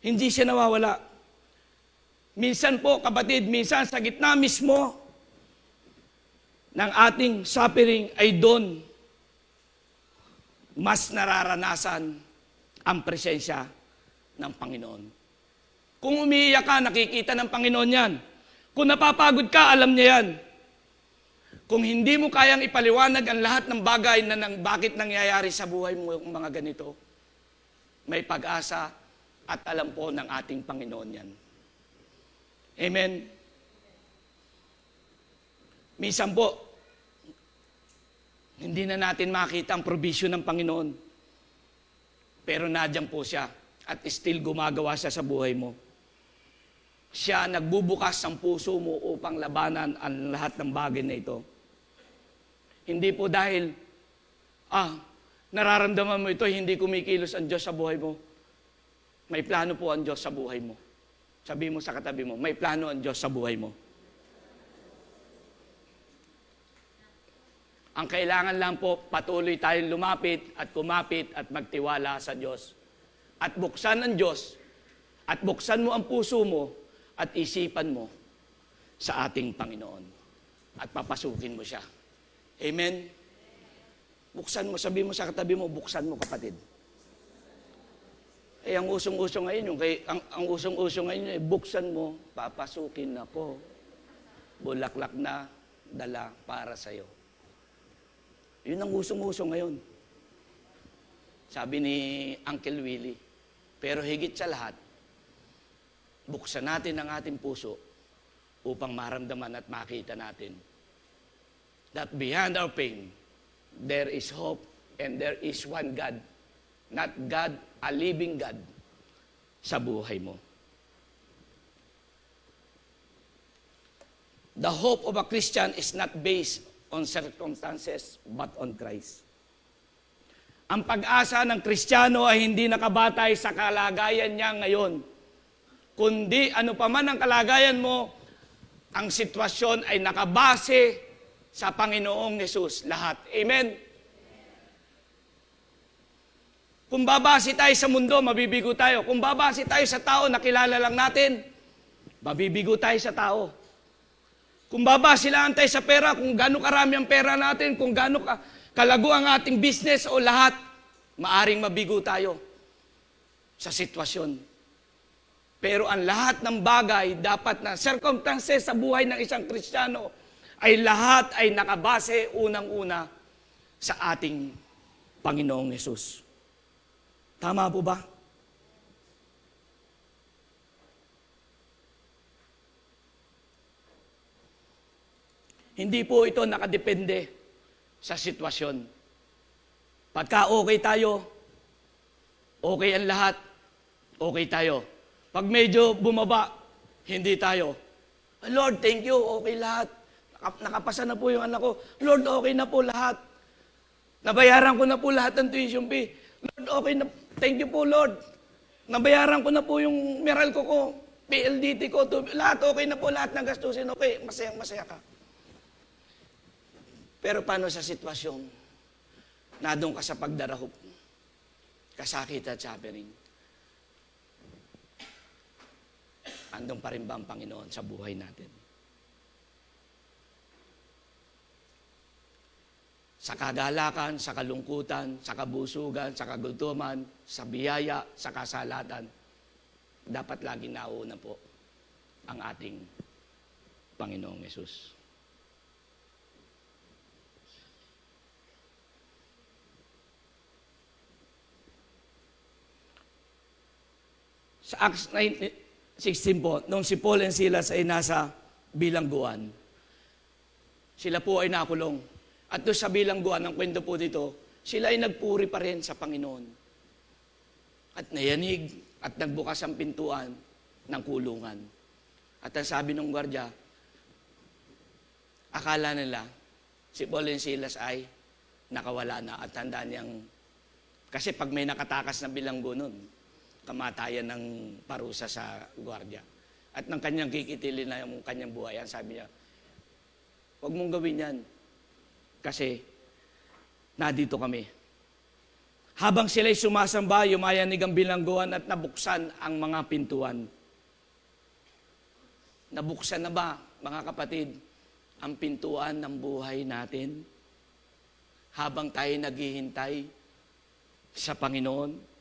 Hindi siya nawawala. Minsan po, kapatid, minsan sa gitna mismo ng ating suffering ay doon mas nararanasan ang presensya ng Panginoon. Kung umiiyak ka, nakikita ng Panginoon yan. Kung napapagod ka, alam niya yan. Kung hindi mo kayang ipaliwanag ang lahat ng bagay na bakit nangyayari sa buhay mo yung mga ganito, may pag-asa at alam po ng ating Panginoon yan. Amen? Minsan po, hindi na natin makita ang provision ng Panginoon. Pero nadyan po siya at still gumagawa siya sa buhay mo. Siya nagbubukas ng puso mo upang labanan ang lahat ng bagay na ito. Hindi po dahil, nararamdaman mo ito, hindi kumikilos ang Diyos sa buhay mo. May plano po ang Diyos sa buhay mo. Sabi mo sa katabi mo, may plano ang Diyos sa buhay mo. Ang kailangan lang po, patuloy tayong lumapit at kumapit at magtiwala sa Diyos. At buksan ang Diyos, at buksan mo ang puso mo, at isipan mo sa ating Panginoon. At papasukin mo siya. Amen? Buksan mo, sabi mo sa katabi mo, buksan mo kapatid. Ang usong-usong ngayon, ang usong-usong ngayon, buksan mo, papasukin ako. Bulaklak na dala para sa'yo. Yun ang usong-usong ngayon. Sabi ni Uncle Willie. Pero higit sa lahat, buksan natin ang ating puso upang maramdaman at makita natin that behind our pain, there is hope and there is one God. Not God, a living God sa buhay mo. The hope of a Christian is not based on circumstances, but on Christ. Ang pag-asa ng Kristiyano ay hindi nakabatay sa kalagayan niya ngayon, kundi ano pa man ang kalagayan mo, ang sitwasyon ay nakabase sa Panginoong Hesus lahat. Amen? Kung babase tayo sa mundo, mabibigo tayo. Kung babase tayo sa tao na kilala lang natin, mabibigo tayo sa tao. Kung babase lang tayo sa pera, kung gaano karami ang pera natin, kung gaano kalago ang ating business o lahat, maaring mabigo tayo sa sitwasyon. Pero ang lahat ng bagay, dapat na circumstances sa buhay ng isang Kristiyano, ay lahat ay nakabase unang-una sa ating Panginoong Hesus. Tama po ba? Hindi po ito nakadepende sa sitwasyon. Pagka okay tayo, okay ang lahat, okay tayo. Pag medyo bumaba, hindi tayo. Lord, thank you, okay lahat. Nakapasa na po yung anak ko. Lord, okay na po lahat. Nabayaran ko na po lahat ng tuition fee. Lord, okay na. Thank you po, Lord. Nabayaran ko na po yung Meralco ko, PLDT ko, lahat okay na po, lahat ng gastusin, okay, masaya ka. Pero paano sa sitwasyon? Nadong ka sa pagdarahop, kasakit at suffering. Andong pa rin ba ang Panginoon sa buhay natin? Sa kagalakan, sa kalungkutan, sa kabusugan, sa kagutuman, sa biyaya, sa kasalatan, dapat lagi nauna po ang ating Panginoong Hesus. Sa Acts 16 po, nung si Paul and Silas ay nasa bilangguan, sila po ay nakulong. At doon sa bilangguan, ang kwento po dito, sila ay nagpuri pa rin sa Panginoon. At nayanig at nagbukas ang pintuan ng kulungan. At ang sabi ng gwardya, akala nila si Paul and Silas ay nakawala na at handa niyang, kasi pag may nakatakas na bilanggo nun, kamatayan ng parusa sa gwardya. At nang kanyang kikitilin na yung kanyang buhay, ang sabi niya, huwag mong gawin yan. Kasi, nadito kami. Habang sila'y sumasamba, yumayanig ang bilangguan at nabuksan ang mga pintuan. Nabuksan na ba, mga kapatid, ang pintuan ng buhay natin? Habang tayo naghihintay sa Panginoon?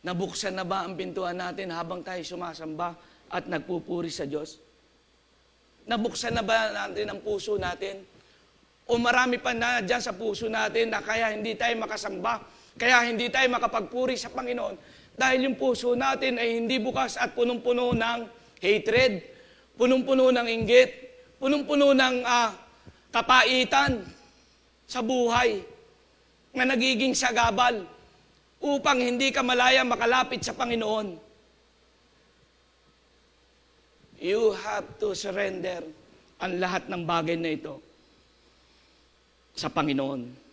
Nabuksan na ba ang pintuan natin habang tayo sumasamba at nagpupuri sa Diyos? Nabuksan na ba natin ang puso natin? O marami pa na dyan sa puso natin na kaya hindi tayo makasamba, kaya hindi tayo makapagpuri sa Panginoon dahil yung puso natin ay hindi bukas at punong-puno ng hatred, punong-puno ng inggit, punong-puno ng kapaitan sa buhay na nagiging sagabal upang hindi ka malaya makalapit sa Panginoon. You have to surrender ang lahat ng bagay na ito sa Panginoon.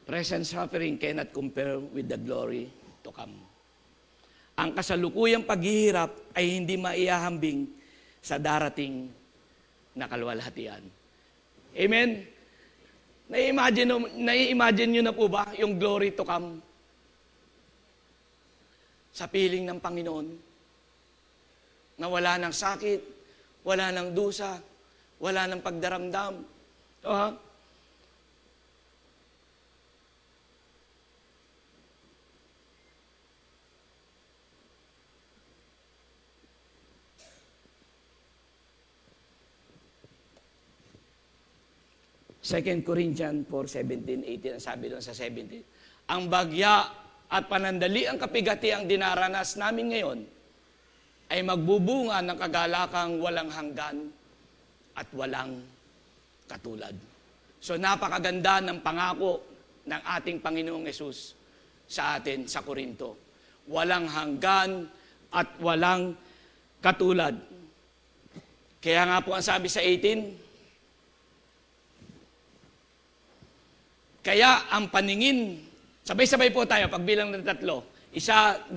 Present suffering cannot compare with the glory to come. Ang kasalukuyang paghihirap ay hindi maihahambing sa darating na kaluwalhatian. Amen? Nai-imagine nyo na po ba yung glory to come? Sa piling ng Panginoon, na wala ng sakit, wala ng dusa, wala ng pagdaramdam. Second Corinthians 4:17-18, sabi doon sa 17, ang bagya at panandali ang kapigati ang dinaranas namin ngayon ay magbubunga ng kagalakang walang hanggan at walang katulad. So napakaganda ng pangako ng ating Panginoong Yesus sa atin sa Korinto. Walang hanggan at walang katulad. Kaya nga po ang sabi sa 18, kaya ang paningin, sabay-sabay po tayo, pagbilang ng 3. 1, 2, 3.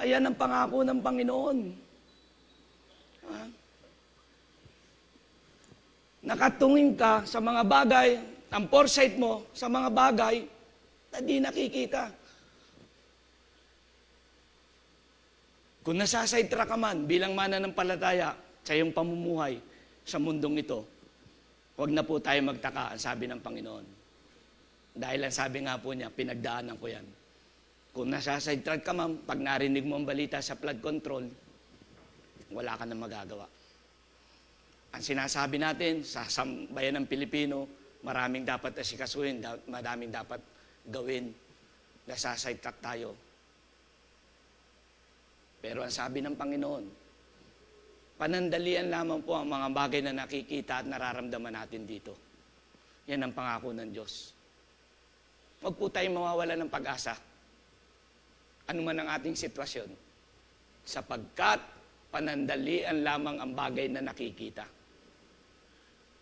Ayan ang pangako ng Panginoon. Nakatungin ka sa mga bagay, ang foresight mo sa mga bagay na di nakikita. Kung nasasidetrack ka man bilang mananampalataya sa iyong pamumuhay sa mundong ito, huwag na po tayo magtaka, ang sabi ng Panginoon. Dahil ang sabi nga po niya, pinagdaanan ko yan. Kung nasasidetrack ka man, pag narinig mo ang balita sa flood control, wala ka na magagawa. Ang sinasabi natin sa sambayan ng Pilipino, maraming dapat asikasuhin, maraming dapat gawin. Nasasidetrack tayo. Pero ang sabi ng Panginoon, panandalian lamang po ang mga bagay na nakikita at nararamdaman natin dito. Yan ang pangako ng Diyos. Huwag po tayong mawawala ng pag-asa. Ano man ang ating sitwasyon. Sapagkat panandalian lamang ang bagay na nakikita.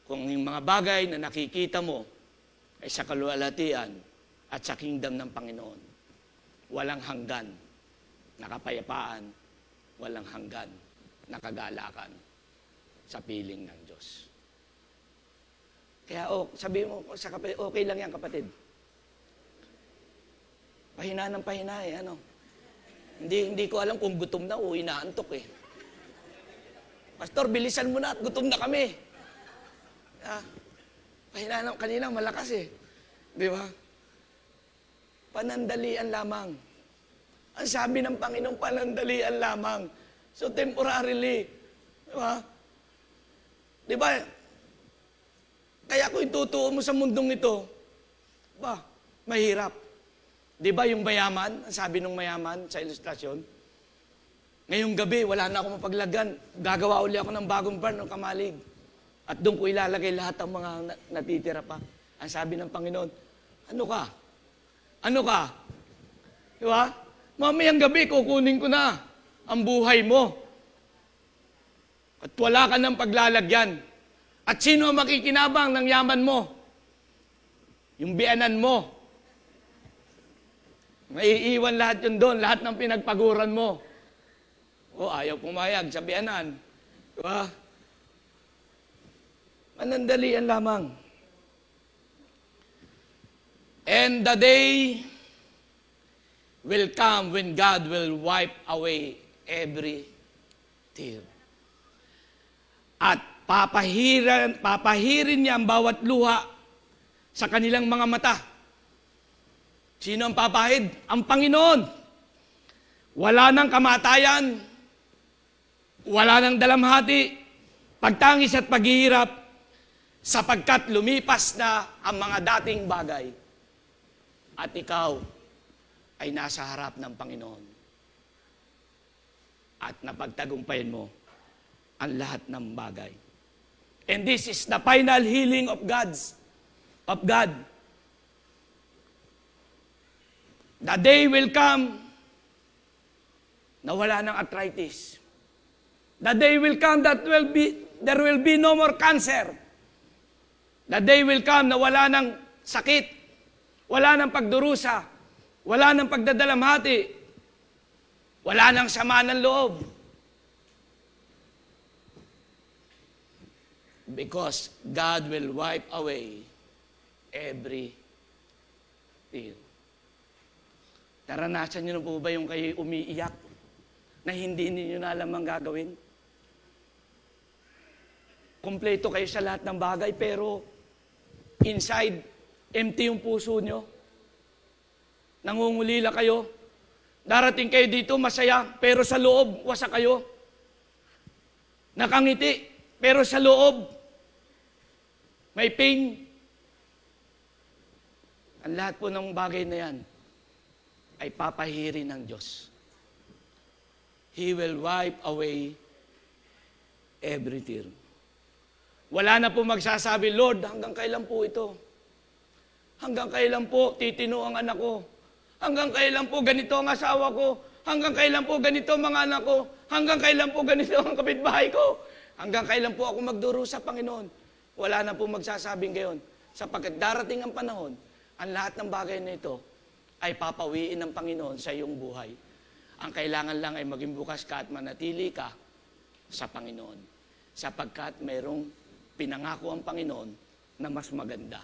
Kung yung mga bagay na nakikita mo ay sa kaluwalhatian at sa kingdom ng Panginoon, walang hanggan na kapayapaan, walang hanggan na kagalakan sa piling ng Diyos. Kaya sabi mo sa kapatid, okay lang yan kapatid. Pahina ng pahina Hindi ko alam kung gutom na o inaantok Pastor, bilisan mo na at gutom na kami. Kanina malakas eh. Di ba? Panandalian lamang. Ang sabi ng Panginoon, panandalian lamang. So temporarily. Di ba? Di ba? Kaya kung itutuo mo sa mundong ito, mahirap. Di ba yung mayaman, ang sabi ng mayaman sa ilustrasyon, ngayong gabi, wala na ako mapaglagan. Gagawa uli ako ng bagong barn ng kamalig. At doon ko ilalagay lahat ng mga natitira pa. Ang sabi ng Panginoon, ano ka? Ano ka? Di ba? Mamayang gabi, kukunin ko na ang buhay mo. At wala ka ng paglalagyan. At sino ang makikinabang ng yaman mo? Yung biyanan mo. Maiiwan lahat yun doon, lahat ng pinagpaguran mo. Ayaw pumayag sa biyanan. Diba? Manandalian lamang. And the day will come when God will wipe away every tear. At papahirin niya ang bawat luha sa kanilang mga mata. Sino ang papahid? Ang Panginoon. Wala nang kamatayan, wala nang dalamhati, pagtangis at paghihirap, sapagkat lumipas na ang mga dating bagay. At ikaw ay nasa harap ng Panginoon. At napagtagumpayan mo ang lahat ng bagay. And this is the final healing of God. The day will come na wala ng arthritis. The day will come that there will be no more cancer. The day will come na wala ng sakit, wala ng pagdurusa, wala ng pagdadalamhati, wala ng sama ng loob. Because God will wipe away every tear. Naranasan niyo na po ba yung kayo umiiyak na hindi niyo na alam ang gagawin? Kompleto kayo sa lahat ng bagay, pero inside, empty yung puso nyo. Nangungulila kayo. Darating kayo dito, masaya, pero sa loob, wasa kayo. Nakangiti, pero sa loob, may pain. Ang lahat po ng bagay na yan ay papahirin ng Diyos. He will wipe away every tear. Wala na po magsasabi, Lord, hanggang kailan po ito? Hanggang kailan po titino ang anak ko? Hanggang kailan po ganito ang asawa ko? Hanggang kailan po ganito ang mga anak ko? Hanggang kailan po ganito ang kapitbahay ko? Hanggang kailan po ako magduro sa Panginoon? Wala na po magsasabing gayon. Sapagkat darating ang panahon, ang lahat ng bagay na ito ay papawiin ng Panginoon sa iyong buhay. Ang kailangan lang ay maging bukas ka at manatili ka sa Panginoon. Sapagkat mayroong pinangako ang Panginoon na mas maganda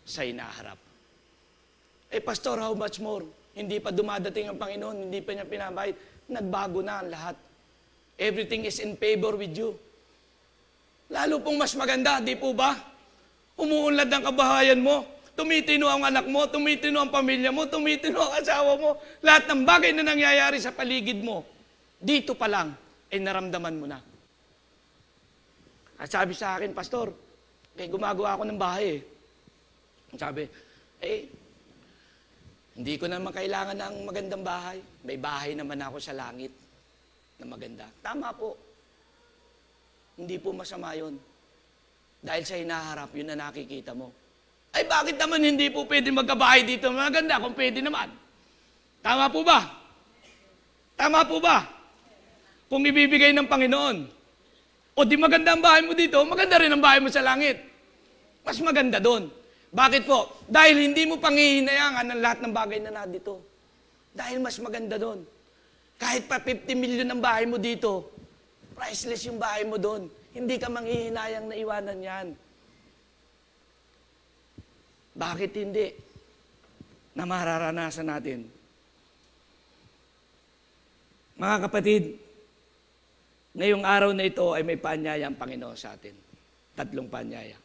sa inaharap. Pastor, how much more? Hindi pa dumadating ang Panginoon, hindi pa niya pinabahid. Nagbago na ang lahat. Everything is in favor with you. Lalo pong mas maganda, di po ba? Umuunlad ang kabahayan mo, tumitino ang anak mo, tumitino ang pamilya mo, tumitino ang asawa mo. Lahat ng bagay na nangyayari sa paligid mo, dito pa lang, ay naramdaman mo na. At sabi sa akin, Pastor, gumagawa ako ng bahay. Sabi, hindi ko naman kailangan ng magandang bahay. May bahay naman ako sa langit na maganda. Tama po. Hindi po masama yun. Dahil sa hinaharap, yun na nakikita mo. Bakit naman hindi po pwede magkabahay dito? Maganda kung pwede naman. Tama po ba? Tama po ba? Kung ibibigay ng Panginoon, o di maganda ang bahay mo dito, maganda rin ang bahay mo sa langit. Mas maganda doon. Bakit po? Dahil hindi mo panghihinayangan ang lahat ng bagay na nandito. Dahil mas maganda doon. Kahit pa 50 million ang bahay mo dito, priceless yung bahay mo doon. Hindi ka manghihinayang na iwanan yan. Bakit hindi? Na mararanasan natin. Mga kapatid, Ngayong araw na ito ay may paanyaya ang Panginoon sa atin. 3 paanyaya.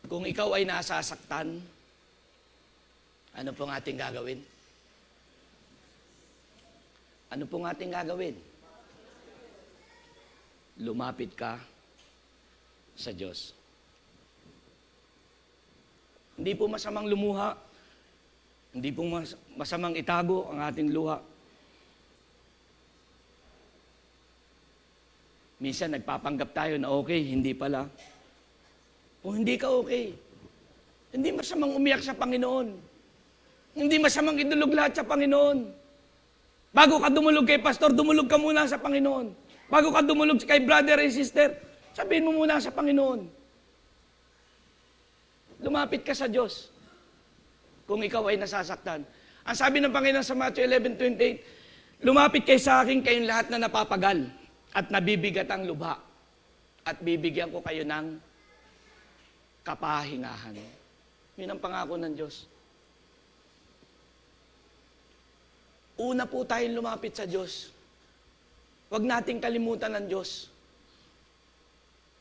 Kung ikaw ay nasasaktan, ano pong ating gagawin? Ano pong ating gagawin? Lumapit ka sa Diyos. Hindi po masamang lumuha. Hindi po masamang itago ang ating luha. Minsan nagpapanggap tayo na okay, hindi pala. Kung hindi ka okay, hindi masamang umiyak sa Panginoon. Hindi masamang idulog lahat sa Panginoon. Bago ka dumulog kay pastor, dumulog ka muna sa Panginoon. Bago ka dumulog kay brother and sister, sabihin mo muna sa Panginoon. Lumapit ka sa Diyos kung ikaw ay nasasaktan. Ang sabi ng Panginoon sa Matthew 11:28, lumapit kayo sa akin kayong lahat na napapagal at nabibigat ang lubha at bibigyan ko kayo ng kapahingahan. Yun ang pangako ng Diyos. Una po tayong lumapit sa Diyos. Huwag nating kalimutan ng Diyos.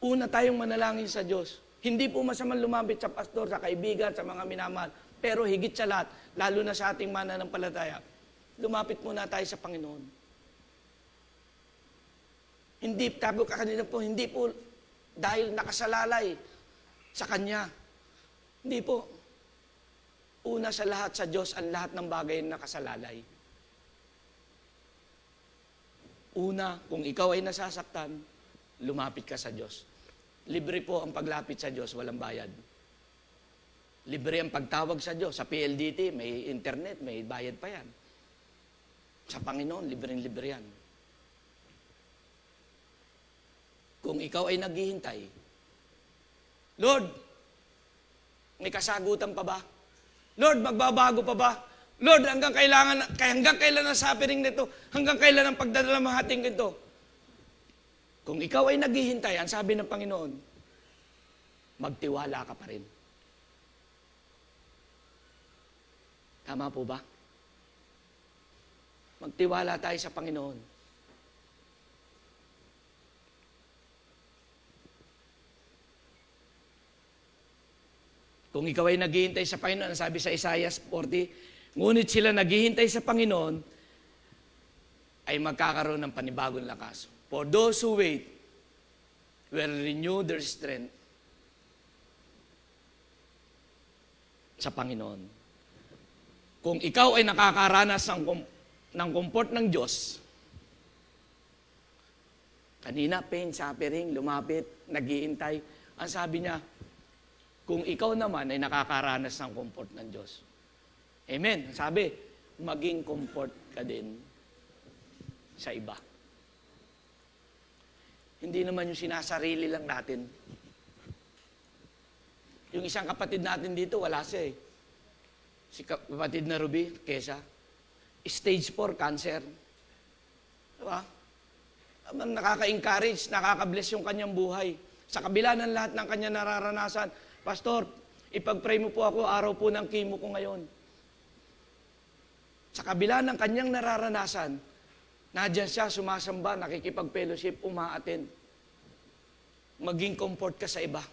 Una tayong manalangin sa Diyos. Hindi po masamang lumapit sa pastor, sa kaibigan, sa mga minamahal. Pero higit sa lahat, lalo na sa ating mananampalataya, lumapit muna tayo sa Panginoon. Hindi, tabi ka kanina po, hindi po dahil nakasalalay sa Kanya. Hindi po. Una sa lahat sa Diyos, ang lahat ng bagay na nakasalalay. Una, kung ikaw ay nasasaktan, lumapit ka sa Diyos. Libre po ang paglapit sa Diyos, walang bayad. Libre ang pagtawag sa Diyos. Sa PLDT, may internet, may bayad pa yan. Sa Panginoon, libreng-libre yan. Kung ikaw ay naghihintay, Lord, may kasagutan pa ba? Lord, magbabago pa ba? Lord, hanggang kailan ang suffering nito? Hanggang kailan ang pagdadalamahating ito? Kung ikaw ay naghihintay, ang sabi ng Panginoon, magtiwala ka pa rin. Tama po ba? Magtiwala tayo sa Panginoon. Kung ikaw ay naghihintay sa Panginoon, ang sabi sa Isaiah 40, ngunit sila naghihintay sa Panginoon, ay magkakaroon ng panibagong lakas. For those who wait will renew their strength sa Panginoon. Kung ikaw ay nakakaranas ng comfort ng Diyos, kanina, pain, suffering, lumapit, naghihintay, ang sabi niya, kung ikaw naman ay nakakaranas ng comfort ng Diyos. Amen. Sabi, maging comfort ka din sa iba. Hindi naman yung sinasarili lang natin. Yung isang kapatid natin dito, wala siya eh. Si kapatid na Ruby, Kesa. Stage 4 cancer. Diba? Nakaka-encourage, nakaka-bless yung kanyang buhay. Sa kabila ng lahat ng kanyang nararanasan, Pastor, ipag-pray mo po ako, araw po ng chemo ko ngayon. Sa kabila ng kanyang nararanasan, nadyan siya, sumasamba, nakikipag-fellowship, umaaten. Maging comfort ka sa iba.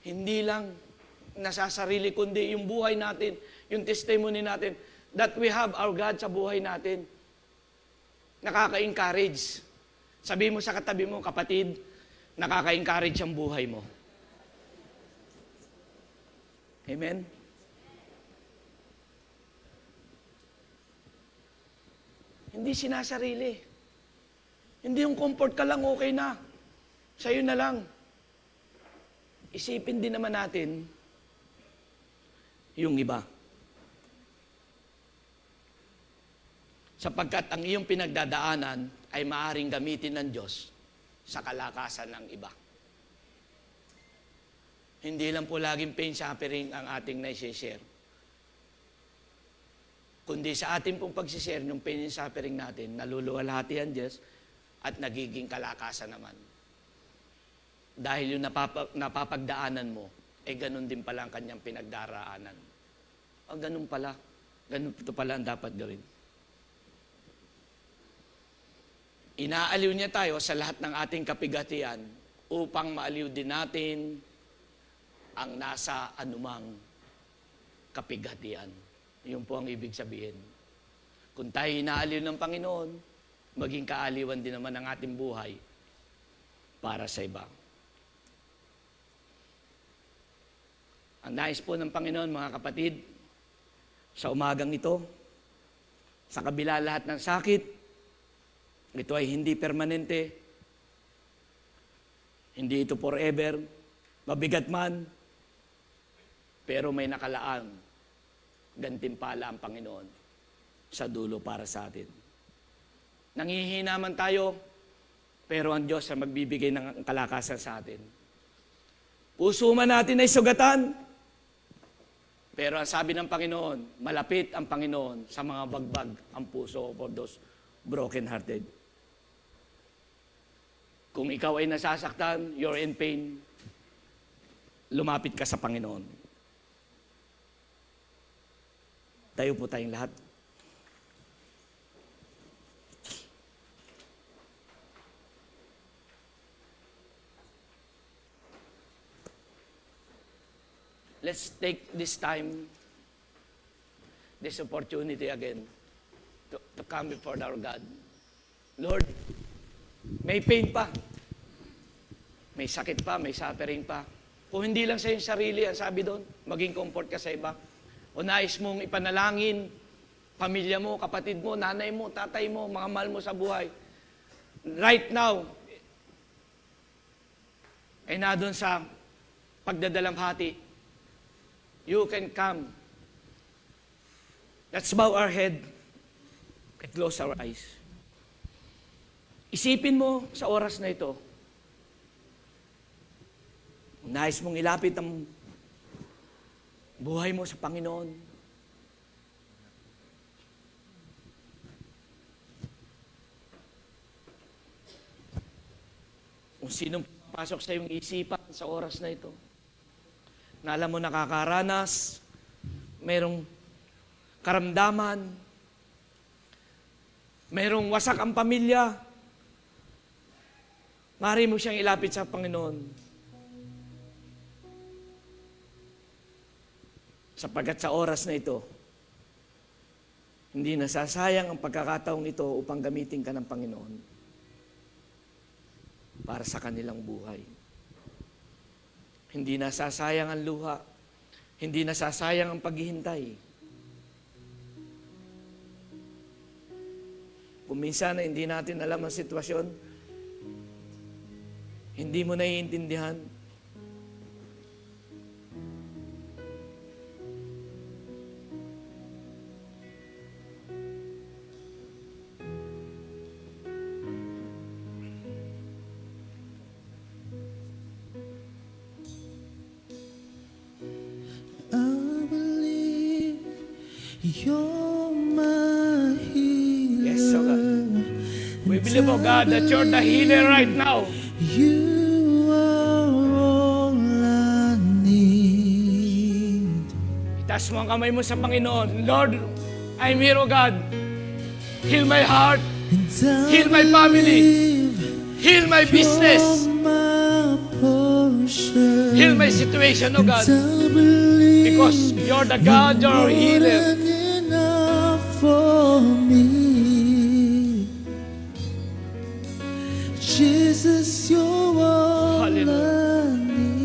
Hindi lang nasasarili, kundi yung buhay natin, yung testimony natin, that we have our God sa buhay natin. Nakaka-encourage. Sabi mo sa katabi mo, kapatid, nakaka-encourage ang buhay mo. Amen? Hindi sinasarili. Hindi yung comfort ka lang, okay na. Sa'yo na lang. Isipin din naman natin yung iba. Sapagkat ang iyong pinagdadaanan ay maaaring gamitin ng Diyos sa kalakasan ng iba. Hindi lang po laging pain suffering ang ating naisishare. Kundi sa ating pong pagsishare ng pain and suffering natin, naluluwalhati ang Diyos at nagiging kalakasan naman. Dahil yung napapagdaanan mo, ganun din pala ang kanyang pinagdaraanan. Ganun pala. Ganun ito pala ang dapat gawin. Inaaliw niya tayo sa lahat ng ating kapigatian upang maaliw din natin ang nasa anumang kapigatian. Yun po ang ibig sabihin. Kung tayo inaaliw ng Panginoon, maging kaaliwan din naman ang ating buhay para sa iba. Ang nais po ng Panginoon, mga kapatid, sa umagang ito, sa kabila lahat ng sakit, ito ay hindi permanente, hindi ito forever, mabigat man, pero may nakalaan, gantimpala ang Panginoon sa dulo para sa atin. Nanghihina man tayo, pero ang Diyos ang magbibigay ng kalakasan sa atin. Puso man natin ay sugatan, pero ang sabi ng Panginoon, malapit ang Panginoon sa mga bagbag ang puso for those broken-hearted. Kung ikaw ay nasasaktan, you're in pain, lumapit ka sa Panginoon. Tayo po tayong lahat. Let's take this time, this opportunity again, to come before our God. Lord, may pain pa, may sakit pa, may suffering pa. Kung hindi lang sa iyong sarili, ang sabi doon, maging comfort ka sa iba. O nais mong ipanalangin, pamilya mo, kapatid mo, nanay mo, tatay mo, mga mahal mo sa buhay. Right now, ay na doon sa pagdadalamhati. You can come. Let's bow our head and close our eyes. Isipin mo sa oras na ito, nais mong ilapit ang buhay mo sa Panginoon. Kung sinong pasok sa iyong isipan sa oras na ito, na alam mo nakakaranas, mayroong karamdaman, mayroong wasak ang pamilya, maaari mo siyang ilapit sa Panginoon. Sapagkat sa oras na ito, hindi nasasayang ang pagkakataong ito upang gamitin ka ng Panginoon para sa kanilang buhay. Hindi nasasayang ang luha. Hindi nasasayang ang paghihintay. Kung minsan na hindi natin alam ang sitwasyon, hindi mo naiintindihan, You're my healer. yes, so God. We believe, oh God, that you're the healer right now. You are all I need. Itaas mo ang kamay mo sa Panginoon. Lord, I'm here, oh God. Heal my heart. And I Heal my family. believe Heal my business. you're my portion. Heal my situation, oh God. And I believe Because you're the God, you're a healer. more than enough for me. Jesus, you're all Hallelujah. I need.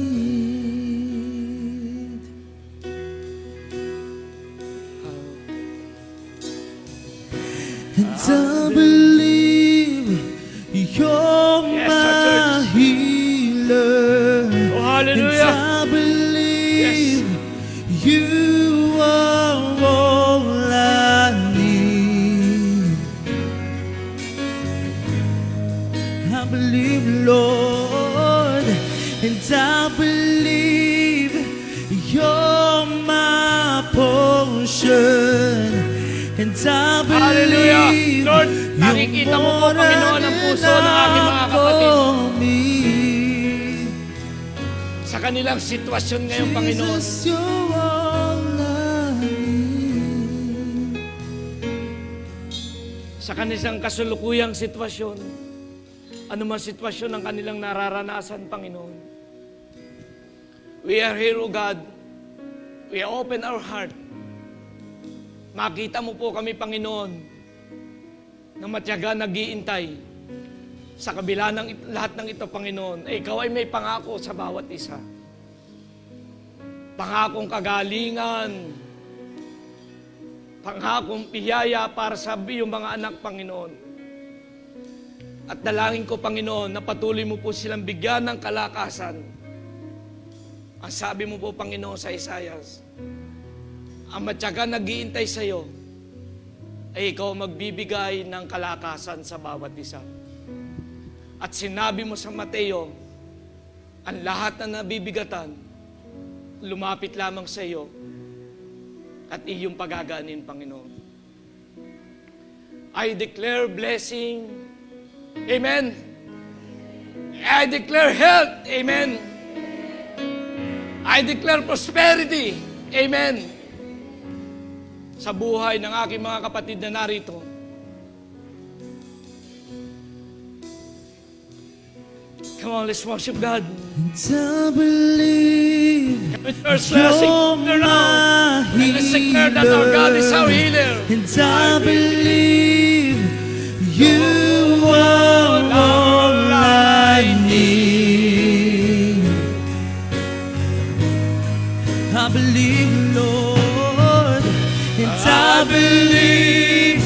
And I believe you're Yes, my our church. healer. Oh, hallelujah. And I believe you are all I need. I believe, Lord, and I believe you're my portion. And I Hallelujah. believe Lord, nakikita mo po, you're Panginoon, ang puso ng aking mga more kapatid. for me. kanilang sitwasyon ngayon, Panginoon. Jesus, you're all I need. Sa kanilang kasulukuyang sitwasyon, anumang sitwasyon ng kanilang nararanasan, Panginoon. We are here, O God. We open our heart. Makita mo po kami, Panginoon, na matyaga nag-iintay sa kabila ng lahat ng ito, Panginoon. Ikaw ay may pangako sa bawat isa. Pangakong kagalingan, pangakong biyaya para sa iyong mga anak, Panginoon. At dalangin ko, Panginoon, na patuloy mo po silang bigyan ng kalakasan. Ang sabi mo po, Panginoon, sa Isaias, ang matyaga nag-iintay sa iyo ay ikaw magbibigay ng kalakasan sa bawat isa. At sinabi mo sa Mateo, ang lahat na nabibigatan, lumapit lamang sa iyo at iyong pagagaanin, Panginoon. I declare blessing. Amen. I declare health. Amen. I declare prosperity. Amen. Sa buhay ng aking mga kapatid na narito. Come on, let's worship God. And I believe Let's you're declare now. my Let's declare that our God is our healer. And I believe you are all I need. I believe, Lord, and I believe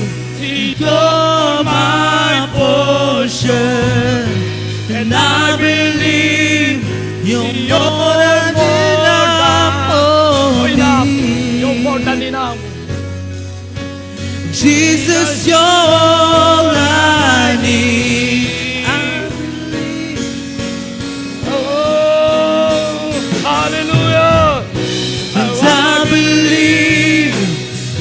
you're my portion. And I believe you're more than enough for me. You're more than enough. Jesus, you're all I need. I believe. Oh, hallelujah. And I believe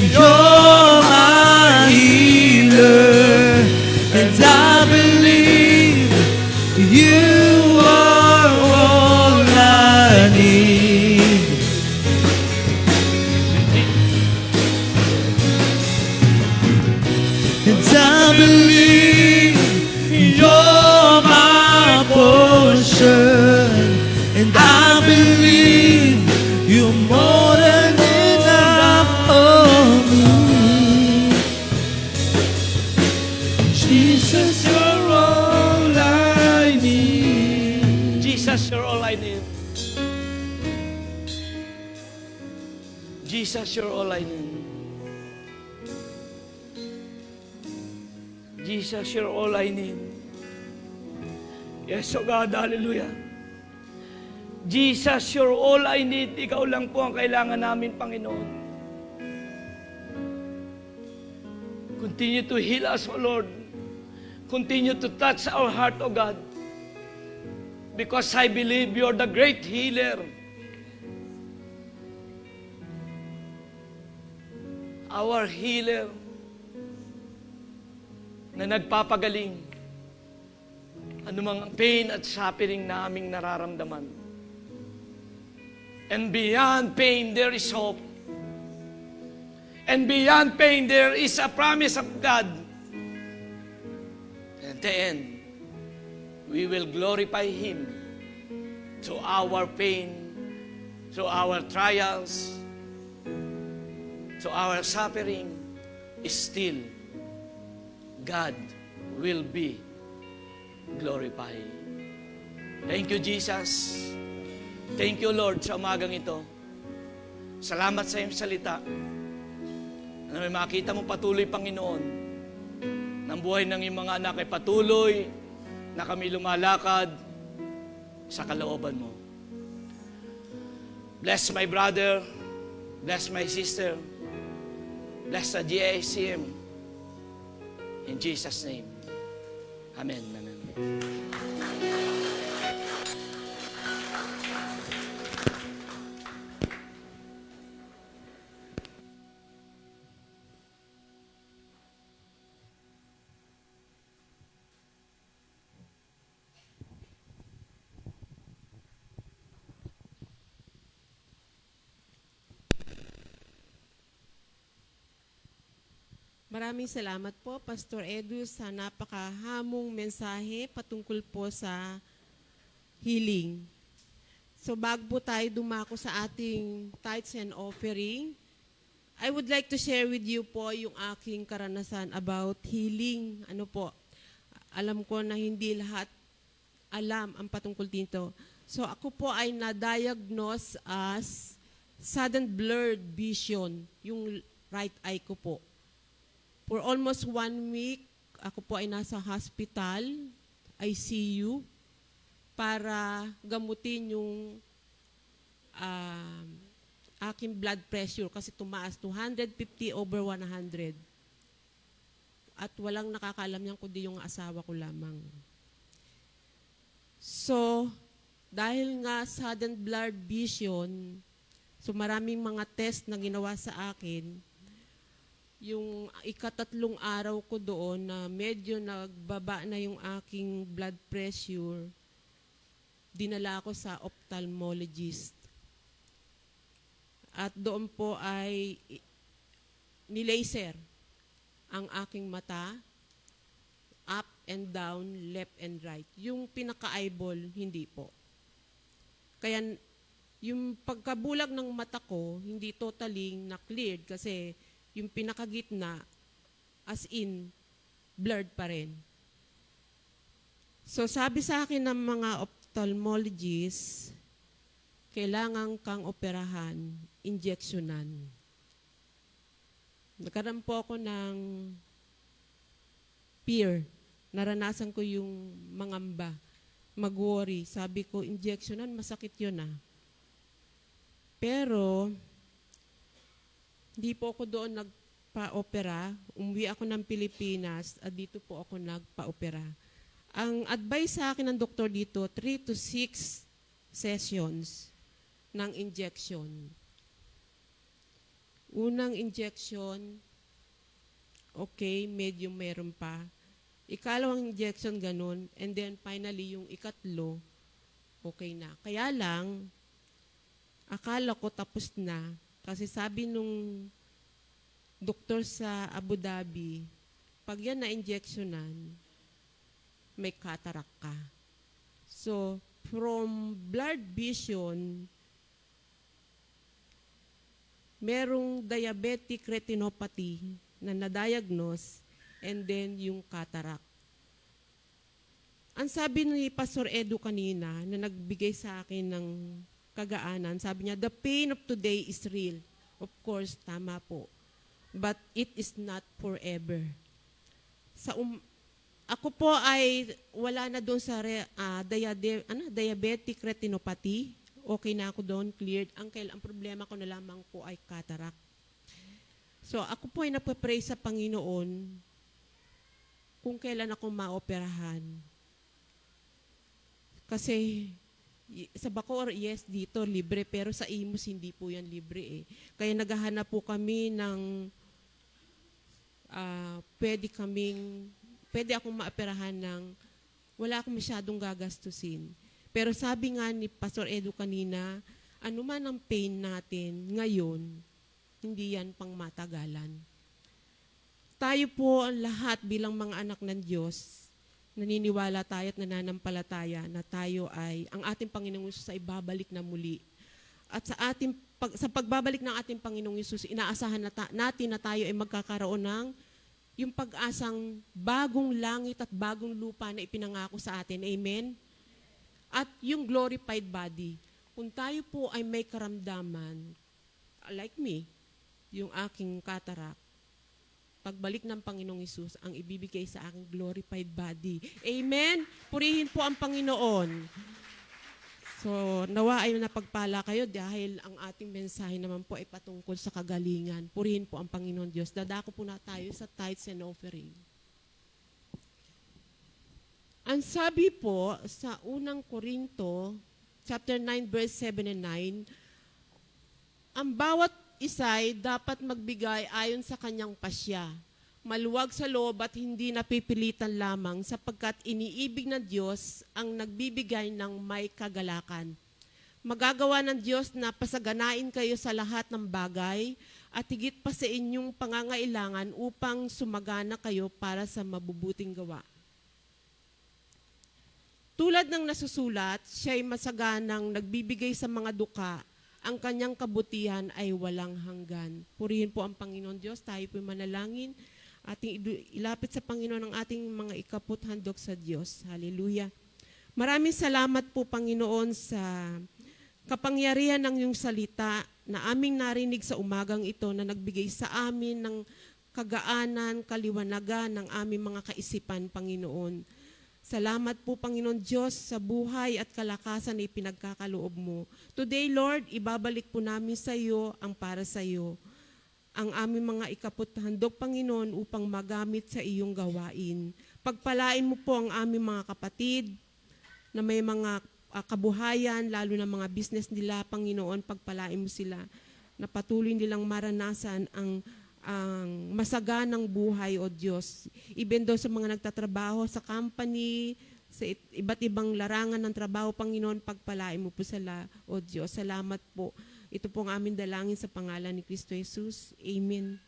you're my healer. And I believe you are all I need. And I believe you're my portion. And I believe you're more than enough for me. Jesus, you're all I need. Jesus, you're all I need. Jesus, you're all I need. Jesus, you're all I need. Yes, oh God, hallelujah. Jesus, you're all I need. Ikaw lang po ang kailangan namin, Panginoon. Continue to heal us, O Lord. Continue to touch our heart, O God. Because I believe you're the great healer. Our healer na nagpapagaling anumang pain at suffering na aming nararamdaman. And beyond pain, there is hope. And beyond pain, there is a promise of God. And at the end, we will glorify Him through our pain, through our trials, through our suffering. Still, God will be glorified. Thank you, Jesus. Thank you, Lord, sa umagang ito. Salamat sa iyong salita. Na may makita mo patuloy, Panginoon, ng buhay ng iyong mga anak ay patuloy na kami lumalakad sa kalooban mo. Bless my brother, bless my sister, bless the GICM. In Jesus' name. Amen. Amen. Maraming salamat po, Pastor Edu, sa napakahamong mensahe patungkol po sa healing. So bago po tayo dumako sa ating tithes and offering, I would like to share with you po yung aking karanasan about healing. Ano po, alam ko na hindi lahat alam ang patungkol dito. So ako po ay na-diagnose as sudden blurred vision, yung right eye ko po. For almost 1 week, ako po ay nasa hospital, ICU, para gamutin yung aking blood pressure kasi tumaas 250/100. At walang nakakaalam niyan kundi yung asawa ko lamang. So, dahil nga sudden blurred vision, so maraming mga test na ginawa sa akin, yung ikatatlong araw ko doon na medyo nagbaba na yung aking blood pressure, dinala ko sa ophthalmologist. At doon po ay nilaser ang aking mata, up and down, left and right. Yung pinaka-eyeball, hindi po. Kaya yung pagkabulag ng mata ko, hindi totally na-cleared kasi yung pinakagitna, as in, blurred pa rin. So sabi sa akin ng mga ophthalmologists, kailangan kang operahan, injeksyonan. Nagkaroon po ako ng fear. Naranasan ko yung mangamba, mag-worry. Sabi ko, injeksyonan, masakit yun ah. Pero, hindi po ako doon nagpa-opera. Umuwi ako ng Pilipinas at dito po ako nagpa-opera. Ang advice sa akin ng doktor dito, 3 to 6 sessions ng injection. Unang injection, okay, medyo meron pa. Ikalawang injection, ganun. And then finally, yung ikatlo, okay na. Kaya lang, akala ko tapos na. Kasi sabi nung doktor sa Abu Dhabi, pag yan na-injectionan, may cataract ka. So, from blurred vision, merong diabetic retinopathy na na-diagnose and then yung cataract. Ang sabi ni Pastor Edu kanina na nagbigay sa akin ng kagaanan, sabi niya, the pain of today is real. Of course, tama po. But it is not forever. Ako po ay wala na doon sa diabetic retinopathy. Okay na ako doon, cleared. Ang problema ko na lamang po ay cataract. So ako po ay napapray sa Panginoon kung kailan ako maoperahan. Kasi sa Bacoor, yes, dito libre, pero sa Imus hindi po yan libre eh. Kaya naghahanap po kami ng pwede akong maoperahan ng wala akong masyadong gagastusin. Pero sabi nga ni Pastor Edu kanina, ano man ang pain natin ngayon, hindi yan pang matagalan. Tayo po ang lahat bilang mga anak ng Diyos, naniniwala tayo at nananampalataya na tayo ay, ang ating Panginoong Yesus ay babalik na muli. At sa pagbabalik ng ating Panginoong Yesus, inaasahan natin na tayo ay magkakaroon ng yung pag-asang bagong langit at bagong lupa na ipinangako sa atin. Amen? At yung glorified body. Kung tayo po ay may karamdaman, like me, yung aking cataract, pagbalik ng Panginoong Hesus, ang ibibigay sa aking glorified body. Amen? Purihin po ang Panginoon. So, nawa ay napagpala kayo dahil ang ating mensahe naman po ay patungkol sa kagalingan. Purihin po ang Panginoon Diyos. Dadako po na tayo sa tithes and offering. Ang sabi po sa unang Korinto, chapter 9, verse 7 and 9, ang bawat isa'y dapat magbigay ayon sa kanyang pasya, maluwag sa loob at hindi napipilitan lamang sapagkat iniibig ng Diyos ang nagbibigay ng may kagalakan. magagawa ng Diyos na pasaganain kayo sa lahat ng bagay at higit pa sa inyong pangangailangan upang sumagana kayo para sa mabubuting gawa. Tulad ng nasusulat, siya'y masaganang nagbibigay sa mga duka, ang kanyang kabutihan ay walang hanggan. Purihin po ang Panginoon Diyos, tayo po'y manalangin, ating ilapit sa Panginoon ang ating mga ikaput handog sa Diyos. Hallelujah. Maraming salamat po, Panginoon, sa kapangyarihan ng iyong salita na aming narinig sa umagang ito na nagbigay sa amin ng kagaanan, kaliwanagan ng aming mga kaisipan, Panginoon. Salamat po, Panginoon Diyos, sa buhay at kalakasan na ipinagkakaloob mo. Today, Lord, ibabalik po namin sa iyo ang para sa iyo. Ang aming mga ikaputhandog, Panginoon, upang magamit sa iyong gawain. Pagpalain mo po ang aming mga kapatid na may mga kabuhayan, lalo na mga business nila, Panginoon, pagpalain mo sila na patuloy nilang maranasan ang masaganang buhay, O Diyos. Even though sa mga nagtatrabaho sa company, sa iba't ibang larangan ng trabaho, Panginoon, pagpalain mo po sila, O Diyos. Salamat po. Ito po ang aming dalangin sa pangalan ni Kristo Jesus. Amen.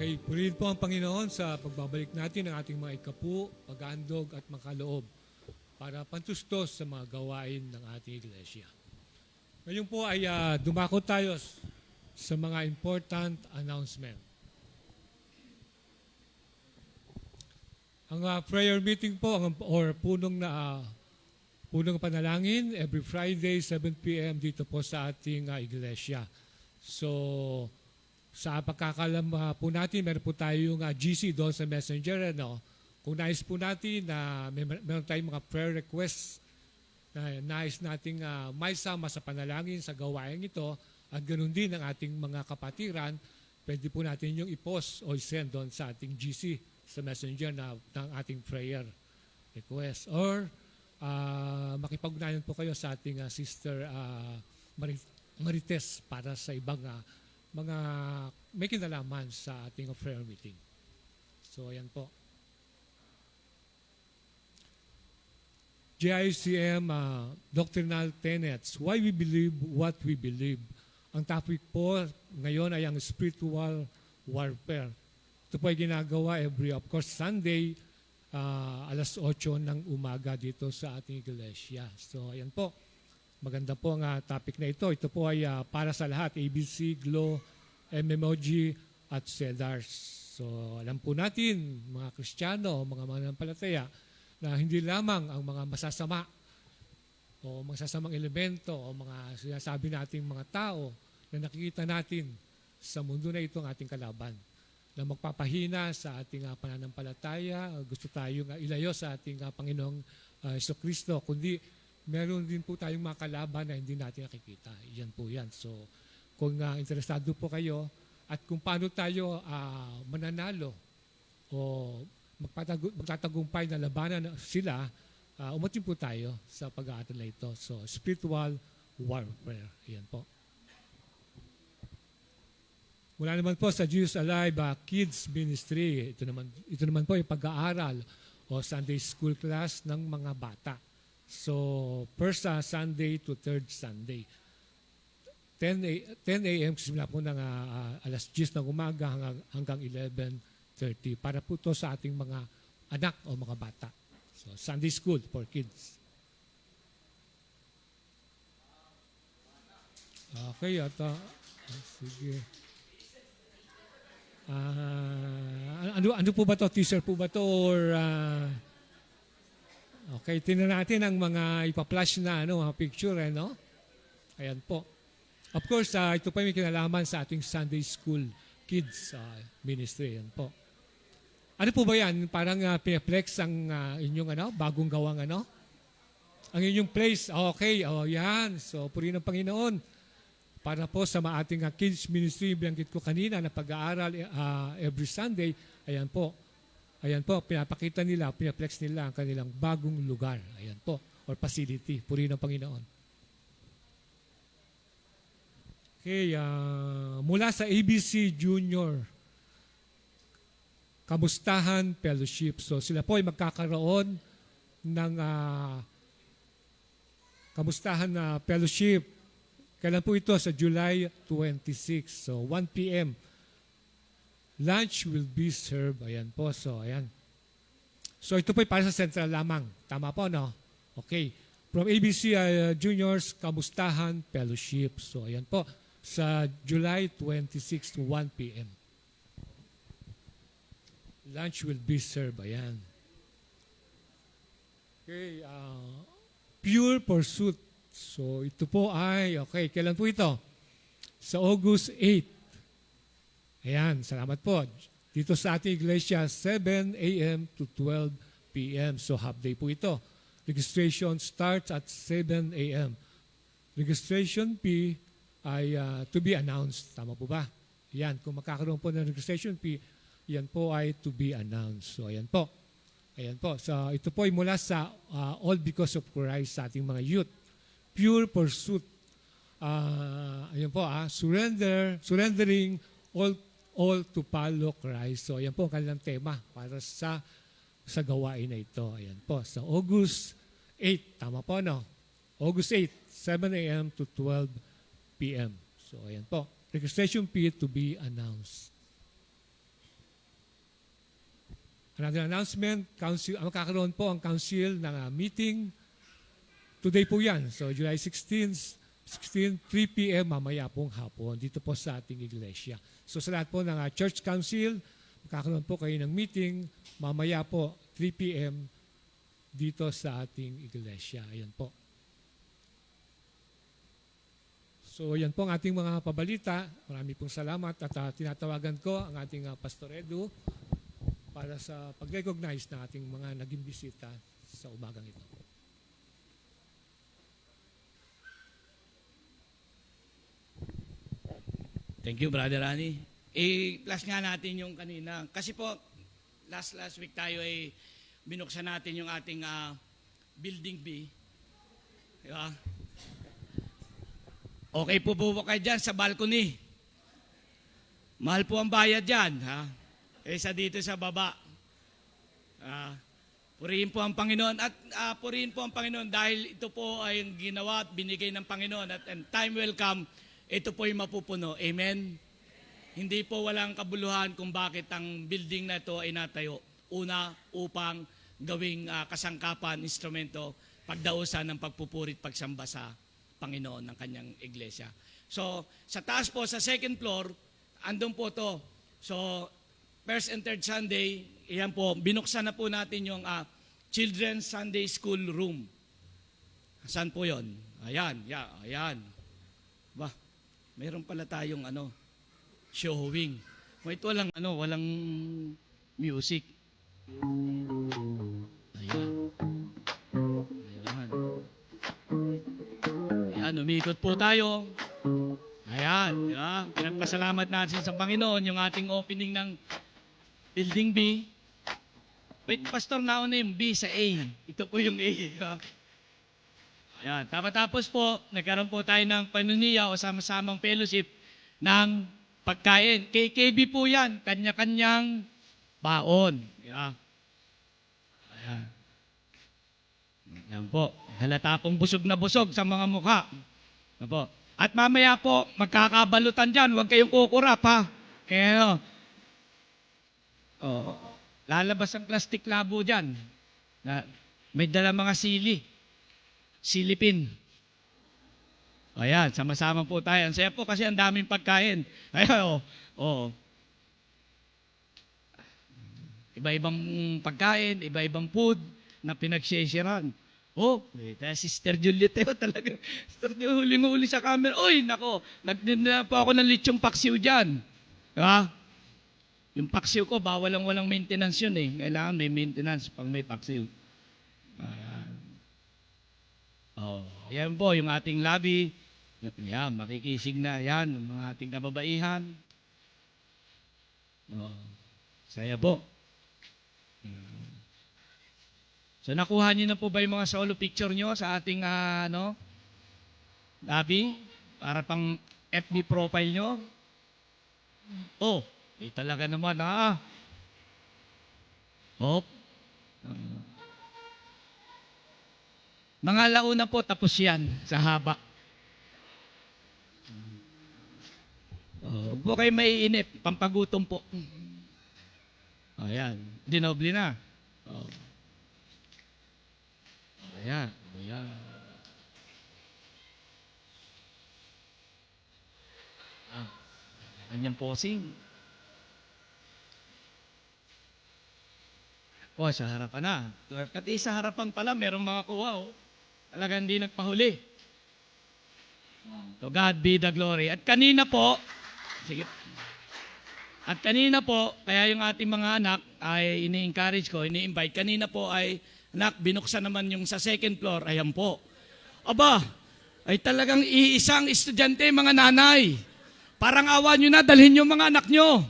Okay, purihin po ang Panginoon sa pagbabalik natin ng ating mga ikapu, pag-aandog at makaloob para pantustos sa mga gawain ng ating iglesia. Ngayon po ay dumako tayo sa mga important announcement. Ang prayer meeting po, or punong panalangin, every Friday, 7 p.m. dito po sa ating iglesia. So, sa pagkakalam po natin, meron po tayong GC doon sa Messenger. Kung nais po natin na meron tayong mga prayer requests na nais nating maisama sa panalangin sa gawain ito, at ganoon din ang ating mga kapatiran, pwede po natin yung i-post o i-send doon sa ating GC sa Messenger ng ating prayer request. Or makipag-ugnayan po kayo sa ating Sister Marites para sa ibang mga may kinalaman sa ating prayer meeting. So, ayan po. JICM Doctrinal Tenets, Why We Believe What We Believe. Ang topic po ngayon ay ang spiritual warfare. Ito po ay ginagawa every, of course, Sunday, alas 8 ng umaga dito sa ating iglesia. So, ayan po. Maganda po ang topic na ito. Ito po ay para sa lahat, ABC, Glow, MMOG, at Cedars. So, alam po natin, mga Kristiyano, mga mananampalataya, na hindi lamang ang mga masasama o masasamang elemento o mga sinasabi nating mga tao na nakikita natin sa mundo na ito ang ating kalaban. na magpapahina sa ating pananampalataya. Gusto tayong ilayo sa ating Panginoong Jesucristo, kundi meron din po tayong mga kalaban na hindi natin nakikita. Yan po yan. So, kung interesado po kayo at kung paano tayo mananalo o magtatagumpay na labanan sila, umatin po tayo sa pag-aaral na ito. So, spiritual warfare. Yan po. Mula naman po sa Jesus Alive Kids Ministry, ito naman po yung pag-aaral o Sunday school class ng mga bata. So, first Sunday to third Sunday. 10 a.m. simula po ng alas 10 ng umaga hanggang 11:30 para po to sa ating mga anak o mga bata. So, Sunday school for kids. Okay, sige. Ano po ba to? Teaser po ba to? Or, okay, tingnan natin ang mga ipa-flash na mga picture, no? Ayan po. Of course, ito pa may kinalaman sa ating Sunday School Kids Ministry. Ayan po. Ano po ba yan? Parang pinaplex ang inyong bagong gawang ang inyong place. Okay, yan. So, puri ng Panginoon. Para po sa ating kids ministry, binanggit ko kanina na pag-aaral every Sunday, ayan po, pinapakita nila, pinaplex nila ang kanilang bagong lugar. Ayan po, or facility. Puri ng Panginoon. Okay, mula sa ABC Junior, Kamustahan Fellowship. So sila po ay magkakaroon ng Kamustahan Fellowship. Kailan po ito? Sa July 26. So 1 p.m. Lunch will be served. Ayan po. So ayan. So ito po ay para sa Central lamang. Tama po, no? Okay. From ABC Juniors Kamustahan Fellowship. So ayan po. Sa July 26 to 1 p.m. Lunch will be served. Ayan. Okay. Pure Pursuit. So, ito po ay, okay, kailan po ito? Sa August 8. Ayan, salamat po. Dito sa ating iglesia, 7 a.m. to 12 p.m. So, half day po ito. Registration starts at 7 a.m. Registration fee ay to be announced. Tama po ba? Ayan, kung makakaroon po ng registration fee, yan po ay to be announced. So, ayan po. Ayan po. So, ito po ay mula sa All Because of Christ sa ating mga youth. Pure Pursuit. Ayan po, surrendering all to follow Christ. So, ayan po ang kanilang tema para sa gawain na ito. Ayan po, sa August 8. Tama po, no? August 8, 7 a.m. to 12 p.m. So, ayan po. Registration fee to be announced. Another announcement, magkakaroon po ang council ng meeting. Today po yan. So, July 16, 3 p.m. mamaya pong hapon dito po sa ating iglesia. So, sa lahat po ng church council, magkakaroon po kayo ng meeting mamaya po 3 p.m. dito sa ating iglesia. Ayan po. So, yan po ang ating mga pabalita. Marami pong salamat at tinatawagan ko ang ating Pastor Edu para sa pag-recognize na ating mga naging bisita sa umagang ito. Thank you, Brother Rani. I-flash nga natin yung kanina. Kasi po, last week tayo ay binuksan natin yung ating building B. Diba? Okay po kayo dyan sa balcony. Mahal po ang bayad dyan. Ha? Kaysa dito sa baba. Purihin po ang Panginoon. At purihin po ang Panginoon dahil ito po ay ginawa at binigay ng Panginoon. At time will come, ito po ay mapupuno. Amen? Hindi po walang kabuluhan kung bakit ang building na ito ay natayo. Una, upang gawing kasangkapan, instrumento, pagdausan ng pagpupurit, pagsamba sa Panginoon ng kanyang iglesia. So, sa taas po, sa second floor, andun po to. So, first and third Sunday, iyan po, binuksan na po natin yung Children's Sunday School Room. Saan po yon? Ayan, ayan. Mayroon pala tayong showing. Wait, walang music. Ayan. Ayan. Ayan, umikot po tayo. Ayan, di ba? Pinagpasalamat natin sa Panginoon yung ating opening ng Building B. Wait, Pastor, nauna yung B sa A. Ito po yung A. Di ba? Ayan, tapos po, nagkaroon po tayo ng panuniya o sama-samang fellowship ng pagkain. KKB po yan, kanya-kanyang baon. Ayan. Ayan. Ayan po, halata pong busog na busog sa mga mukha. Ayan po. At mamaya po, magkakabalutan dyan, huwag kayong kukurap ha. Kaya lalabas ang plastic labo dyan. May dala mga silipin. Ayan, sama-sama po tayo. Ang saya po kasi ang daming pagkain. Ayan, Iba-ibang pagkain, iba-ibang food na pinag-sharean. Sister Juliet talaga. Sister Juliet, huling-huli sa camera. Oy, nako, nagdinala po ako ng lechong paksiw dyan. Diba? Yung paksiw ko, walang maintenance yun eh. Kailangan may maintenance pag may paksiw. Ayan. Ayan po, yung ating lobby. Yan, makikisig na yan, mga ating kababaihan. Saya po. So nakuha niyo na po ba yung mga solo picture nyo sa ating lobby? Para pang FB profile nyo? Talaga naman Mga launa po, tapos yan sa haba. Huwag po kayo maiinip, pampagutom po. Ayan, dinoble na. Ayan. Anyang posing. Sa harapan na. Kati sa harapan pala, merong mga kuha. Talagang hindi nagpahuli. To God be the glory. At kanina po, kaya yung ating mga anak ay ini-encourage ko, ini-invite. Kanina po ay, anak, binuksan naman yung sa second floor. Ayan po. Aba, ay talagang iisang estudyante, mga nanay. Parang awa nyo na, dalhin yung mga anak nyo.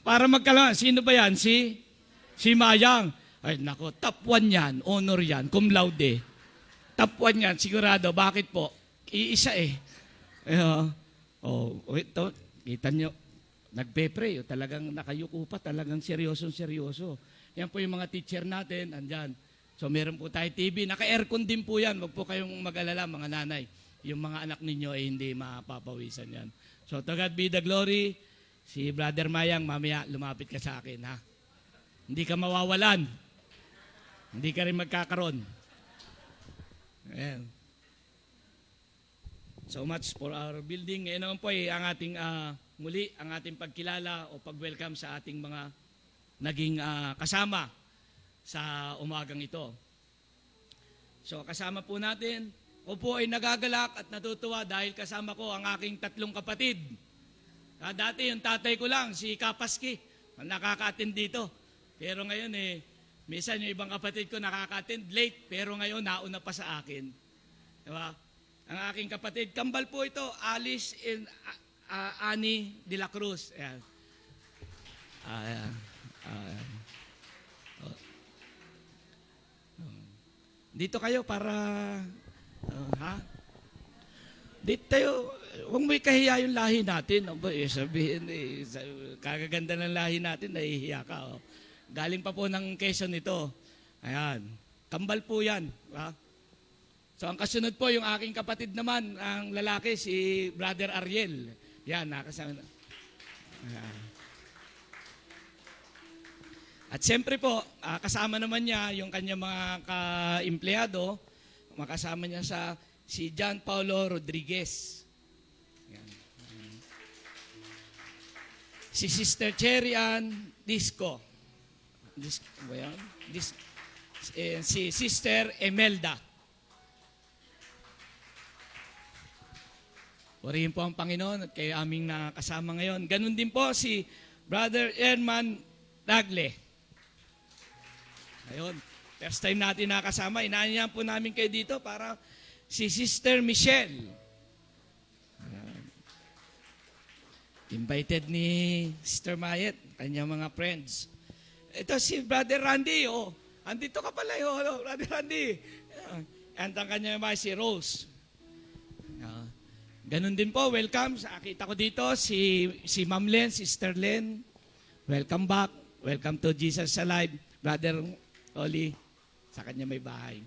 Para sino ba yan? Si Mayang. Ay nako, top 1 yan, honor yan, cum laude. Top 1 yan, sigurado. Bakit po? Iisa eh. Ito, kita nyo, nagpe-pray. Talagang nakayuko pa, talagang seryoso. Yan po yung mga teacher natin, andyan. So meron po tayo TV, naka-aircon din po yan. Huwag po kayong mag-alala, mga nanay. Yung mga anak ninyo ay hindi mapapawisan yan. So to God be the glory. Si Brother Mayang, mamaya lumapit ka sa akin, ha? Hindi ka mawawalan. Hindi ka rin magkakaroon. Ayan. So much for our building. Ngayon naman po ang ating muli, ang ating pagkilala o pag-welcome sa ating mga naging kasama sa umagang ito. So kasama po natin, o po ay nagagalak at natutuwa dahil kasama ko ang aking 3 kapatid. Dati yung tatay ko lang, si Kapaski, nakaka-attend dito. Pero ngayon minsan yung ibang kapatid ko nakaka-attend late, pero ngayon nauna pa sa akin. Diba? Ang aking kapatid, kambal po ito, Alice and Annie de la Cruz. Ayan. Dito kayo para, Dito tayo, huwag mo ikahiya yung lahi natin. Sabihin, kagaganda ng lahi natin, nahihiya ka. Galing pa po ng Quezon ito. Ayan. Kambal po yan. So ang kasunod po, yung aking kapatid naman, ang lalaki, si Brother Ariel. Yan, nakasama. At siyempre po, kasama naman niya yung kanyang mga ka-empleyado, makasama niya si John Paulo Rodriguez. Yan. Si Sister Cherry Ann Disco. Ba yan? Si Sister Emelda. Purihin po ang Panginoon at kayo aming nakasama ngayon. Ganun din po si Brother Erman Tagle. Ayun, first time natin nakasama. Inaanyahan po namin kayo dito para si Sister Michelle. Ayan. Invited ni Sister Mayet, kanyang mga friends. Ito si Brother Randy, oh. Andito ka pala, oh, Brother Randy. And ang kanyang mga si Rose. Ganun din po, welcome. Kita ko dito si Ma'am Len, Sister Len. Welcome back. Welcome to Jesus Alive. Brother Oli, sa kanya may bahay.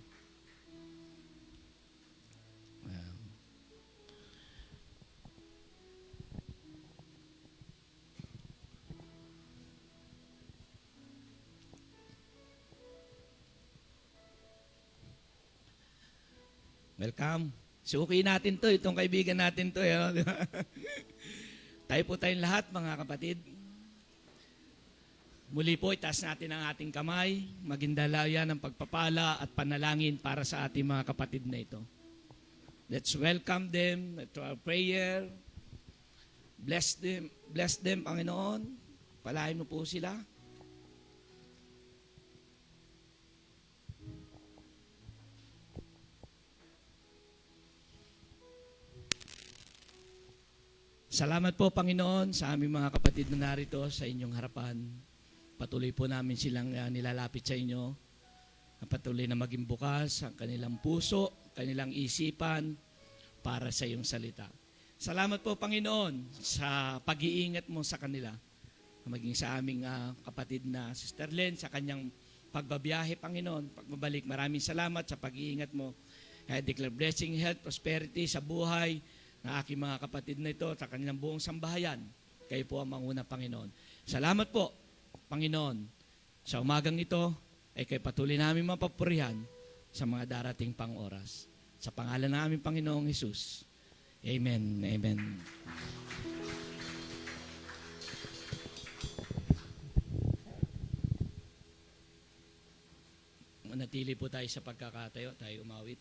Welcome. Suki natin to, itong kaibigan natin to. Tayo po tayong lahat, mga kapatid. Muli po, itaas natin ang ating kamay, maging dalayan ng pagpapala at panalangin para sa ating mga kapatid na ito. Let's welcome them to our prayer. Bless them, Panginoon. Palahin mo po sila. Salamat po, Panginoon, sa aming mga kapatid na narito sa inyong harapan. Patuloy po namin silang nilalapit sa inyo. Patuloy na maging bukas ang kanilang puso, kanilang isipan para sa iyong salita. Salamat po, Panginoon, sa pag-iingat mo sa kanila. Maging sa aming kapatid na Sister Len, sa kanyang pagbabiyahe, Panginoon, pagbabalik. Maraming salamat sa pag-iingat mo. I declare blessing, health, prosperity sa buhay na aking mga kapatid na ito sa kanilang buong sambahayan. Kayo po ang manguna, Panginoon. Salamat po, Panginoon. Sa umagang ito, ay kayo patuloy namin mapapurihan sa mga darating pang oras. Sa pangalan ng aming Panginoong Hesus. Amen. Amen. Manatili po tayo sa pagkakatayo. Tayo umawit.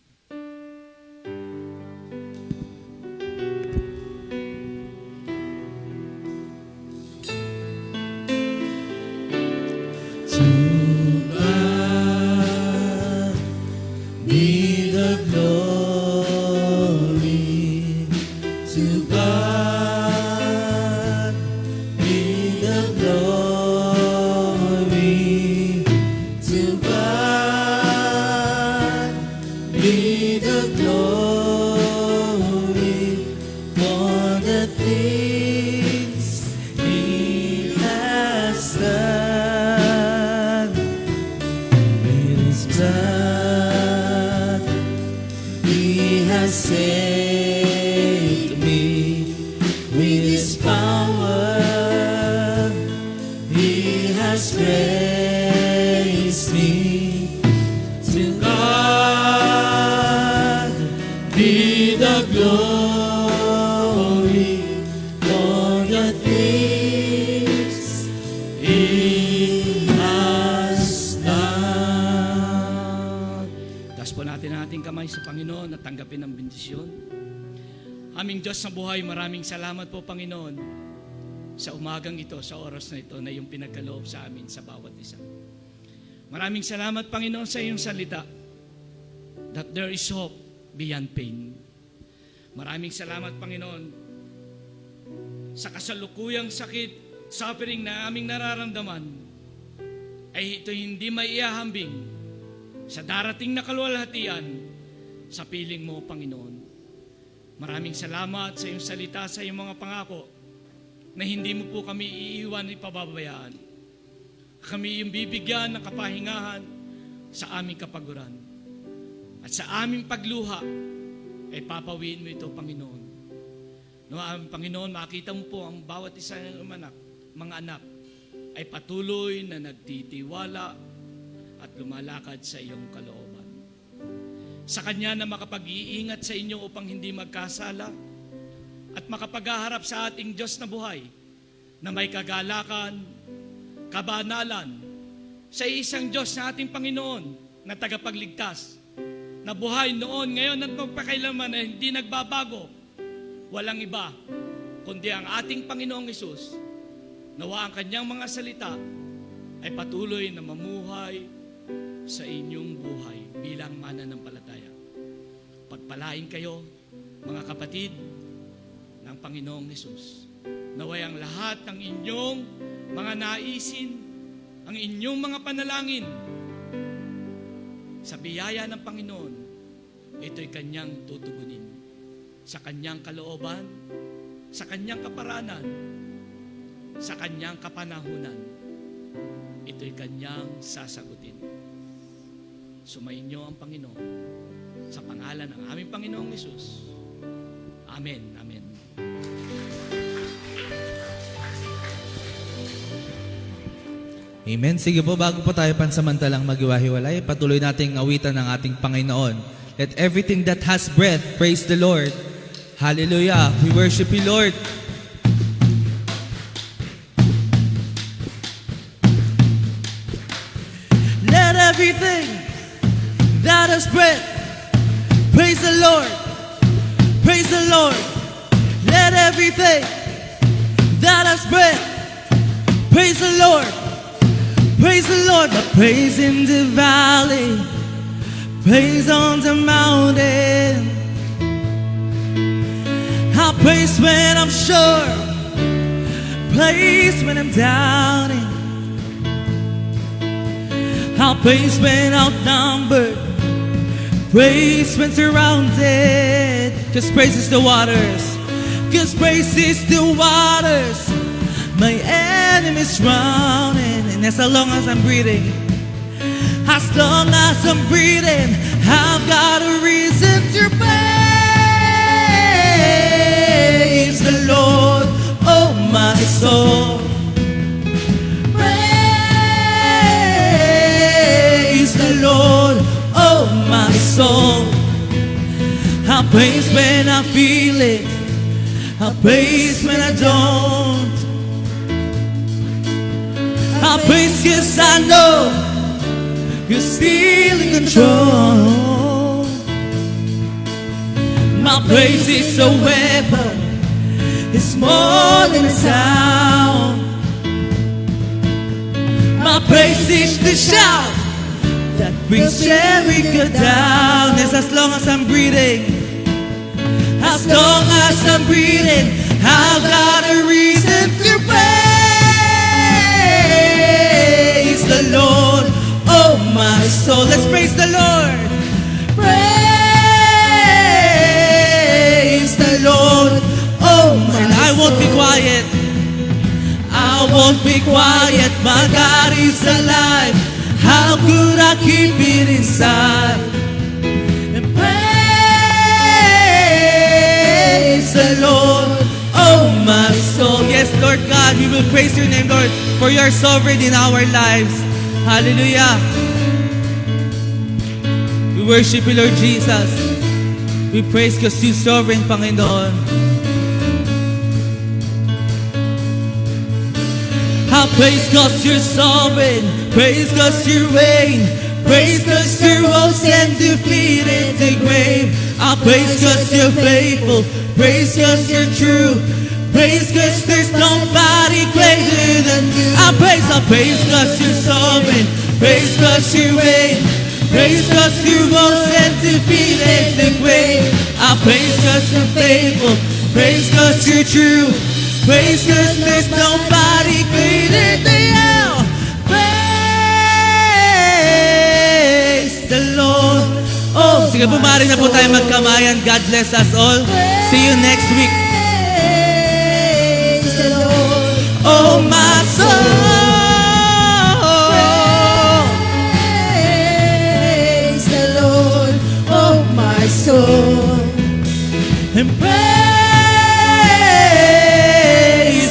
Aming Diyos na buhay, maraming salamat po, Panginoon, sa umagang ito, sa oras na ito, na iyong pinagkaloob sa amin sa bawat isa. Maraming salamat, Panginoon, sa iyong salita, that there is hope beyond pain. Maraming salamat, Panginoon, sa kasalukuyang sakit, suffering na aming nararamdaman, ay ito hindi maiahambing sa darating na kaluwalhatian sa piling mo, Panginoon. Maraming salamat sa iyong salita, sa iyong mga pangako na hindi mo po kami iiwan at pababayaan. Kami yung bibigyan ng kapahingahan sa aming kapaguran. At sa aming pagluha, ay papawiin mo ito, Panginoon. No, Panginoon, makita mo po ang bawat isa ng mga anak ay patuloy na nagtitiwala at lumalakad sa iyong kalooban. Sa Kanya na makapag-iingat sa inyo upang hindi magkasala at makapaghaharap sa ating Diyos na buhay na may kagalakan, kabanalan sa isang Diyos na ating Panginoon na tagapagligtas, na buhay noon, ngayon at magpakailanman na hindi nagbabago. Walang iba kundi ang ating Panginoong Hesus Nawa ang kanyang mga salita ay patuloy na mamuhay sa inyong buhay bilang mananampalataya. Pagpalain kayo, mga kapatid, ng Panginoong Hesus. Naway ang lahat ng inyong mga naisin, ang inyong mga panalangin, sa biyaya ng Panginoon, ito'y kanyang tutugunin. Sa kanyang kalooban, sa kanyang kaparanan, sa kanyang kapanahunan, ito'y kanyang sasagutin. Sumainyo ang Panginoon sa pangalan ng aming Panginoong Hesus. Amen. Amen. Amen. Sige po, bago po tayo pansamantalang maghiwa-hiwalay, patuloy nating awitan ng ating Panginoon. Let everything that has breath, praise the Lord. Hallelujah. We worship you, Lord. Let everything that has breath, praise the Lord. Praise the Lord. Let everything that has breath, praise the Lord. Praise the Lord. The praise in the valley, praise on the mountain. I'll praise when I'm sure, praise when I'm doubting. I'll praise when outnumbered, praise when surrounded. Cause praise is the waters, cause praise is the waters. My enemy's drowning, and as long as I'm breathing, as long as I'm breathing, I've got a reason to praise the Lord, oh my soul. Praise the Lord, oh my soul. I'll praise when I feel it, I'll praise when I don't. I'll praise 'cause I know you're still in control. My praise is a weapon, it's more than a sound. My praise is the shout that brings Jericho down. Yes, as long as I'm breathing, as long as I'm breathing, I've got a reason to praise the Lord, oh my soul. Let's praise the Lord. Praise the Lord, oh my soul. And I won't be quiet, I won't be quiet. My God is alive, how could I keep it inside? And praise the Lord, oh my soul. Yes, Lord God, we will praise your name, Lord, for you are sovereign in our lives. Hallelujah. We worship you, Lord Jesus. We praise because you're sovereign, Panginoon. I praise because you're sovereign, praise because you reign, praise because you rose and defeated the grave. I praise because you're faithful, praise because you're true, praise because there's nobody greater than you. I praise because you're sovereign, praise because you reign, praise because you rose and defeated the grave. I praise because you're faithful, praise because you're true, praise because there's nobody greater than you. Praise the Lord. Oh, sige, bumari na po tayo magkamayan. God bless us all. See you next week. Praise the Lord, Oh, my soul. praise the Lord, oh my soul. And praise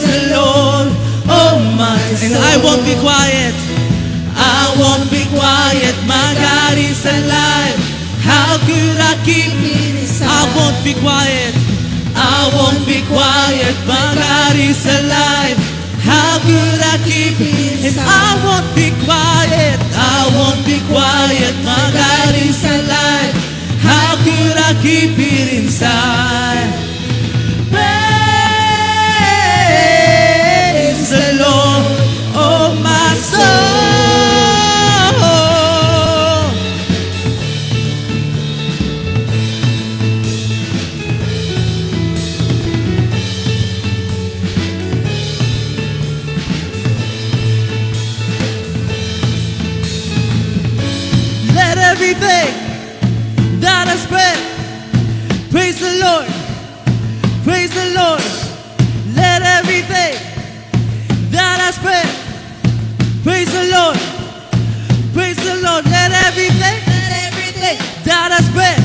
the Lord, oh my soul. And I won't be quiet, I won't be quiet. My God is alive, how could I keep it inside? I won't be quiet, I won't be quiet. My God is alive, how could I keep it inside? And I won't be quiet, I won't be quiet. My God is alive, how could I keep it inside? Praise the Lord. Praise the Lord. Praise the Lord. Let everything that has breath. Praise the Lord. Praise the Lord. Let everything that has breath.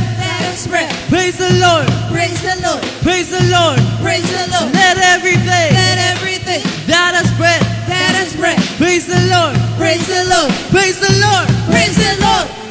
Praise the Lord. Praise the Lord. Praise the Lord. Praise the Lord. Let everything Let everything that has breath. that has breath. Praise the Lord. Praise the Lord. Praise the Lord. Praise the Lord.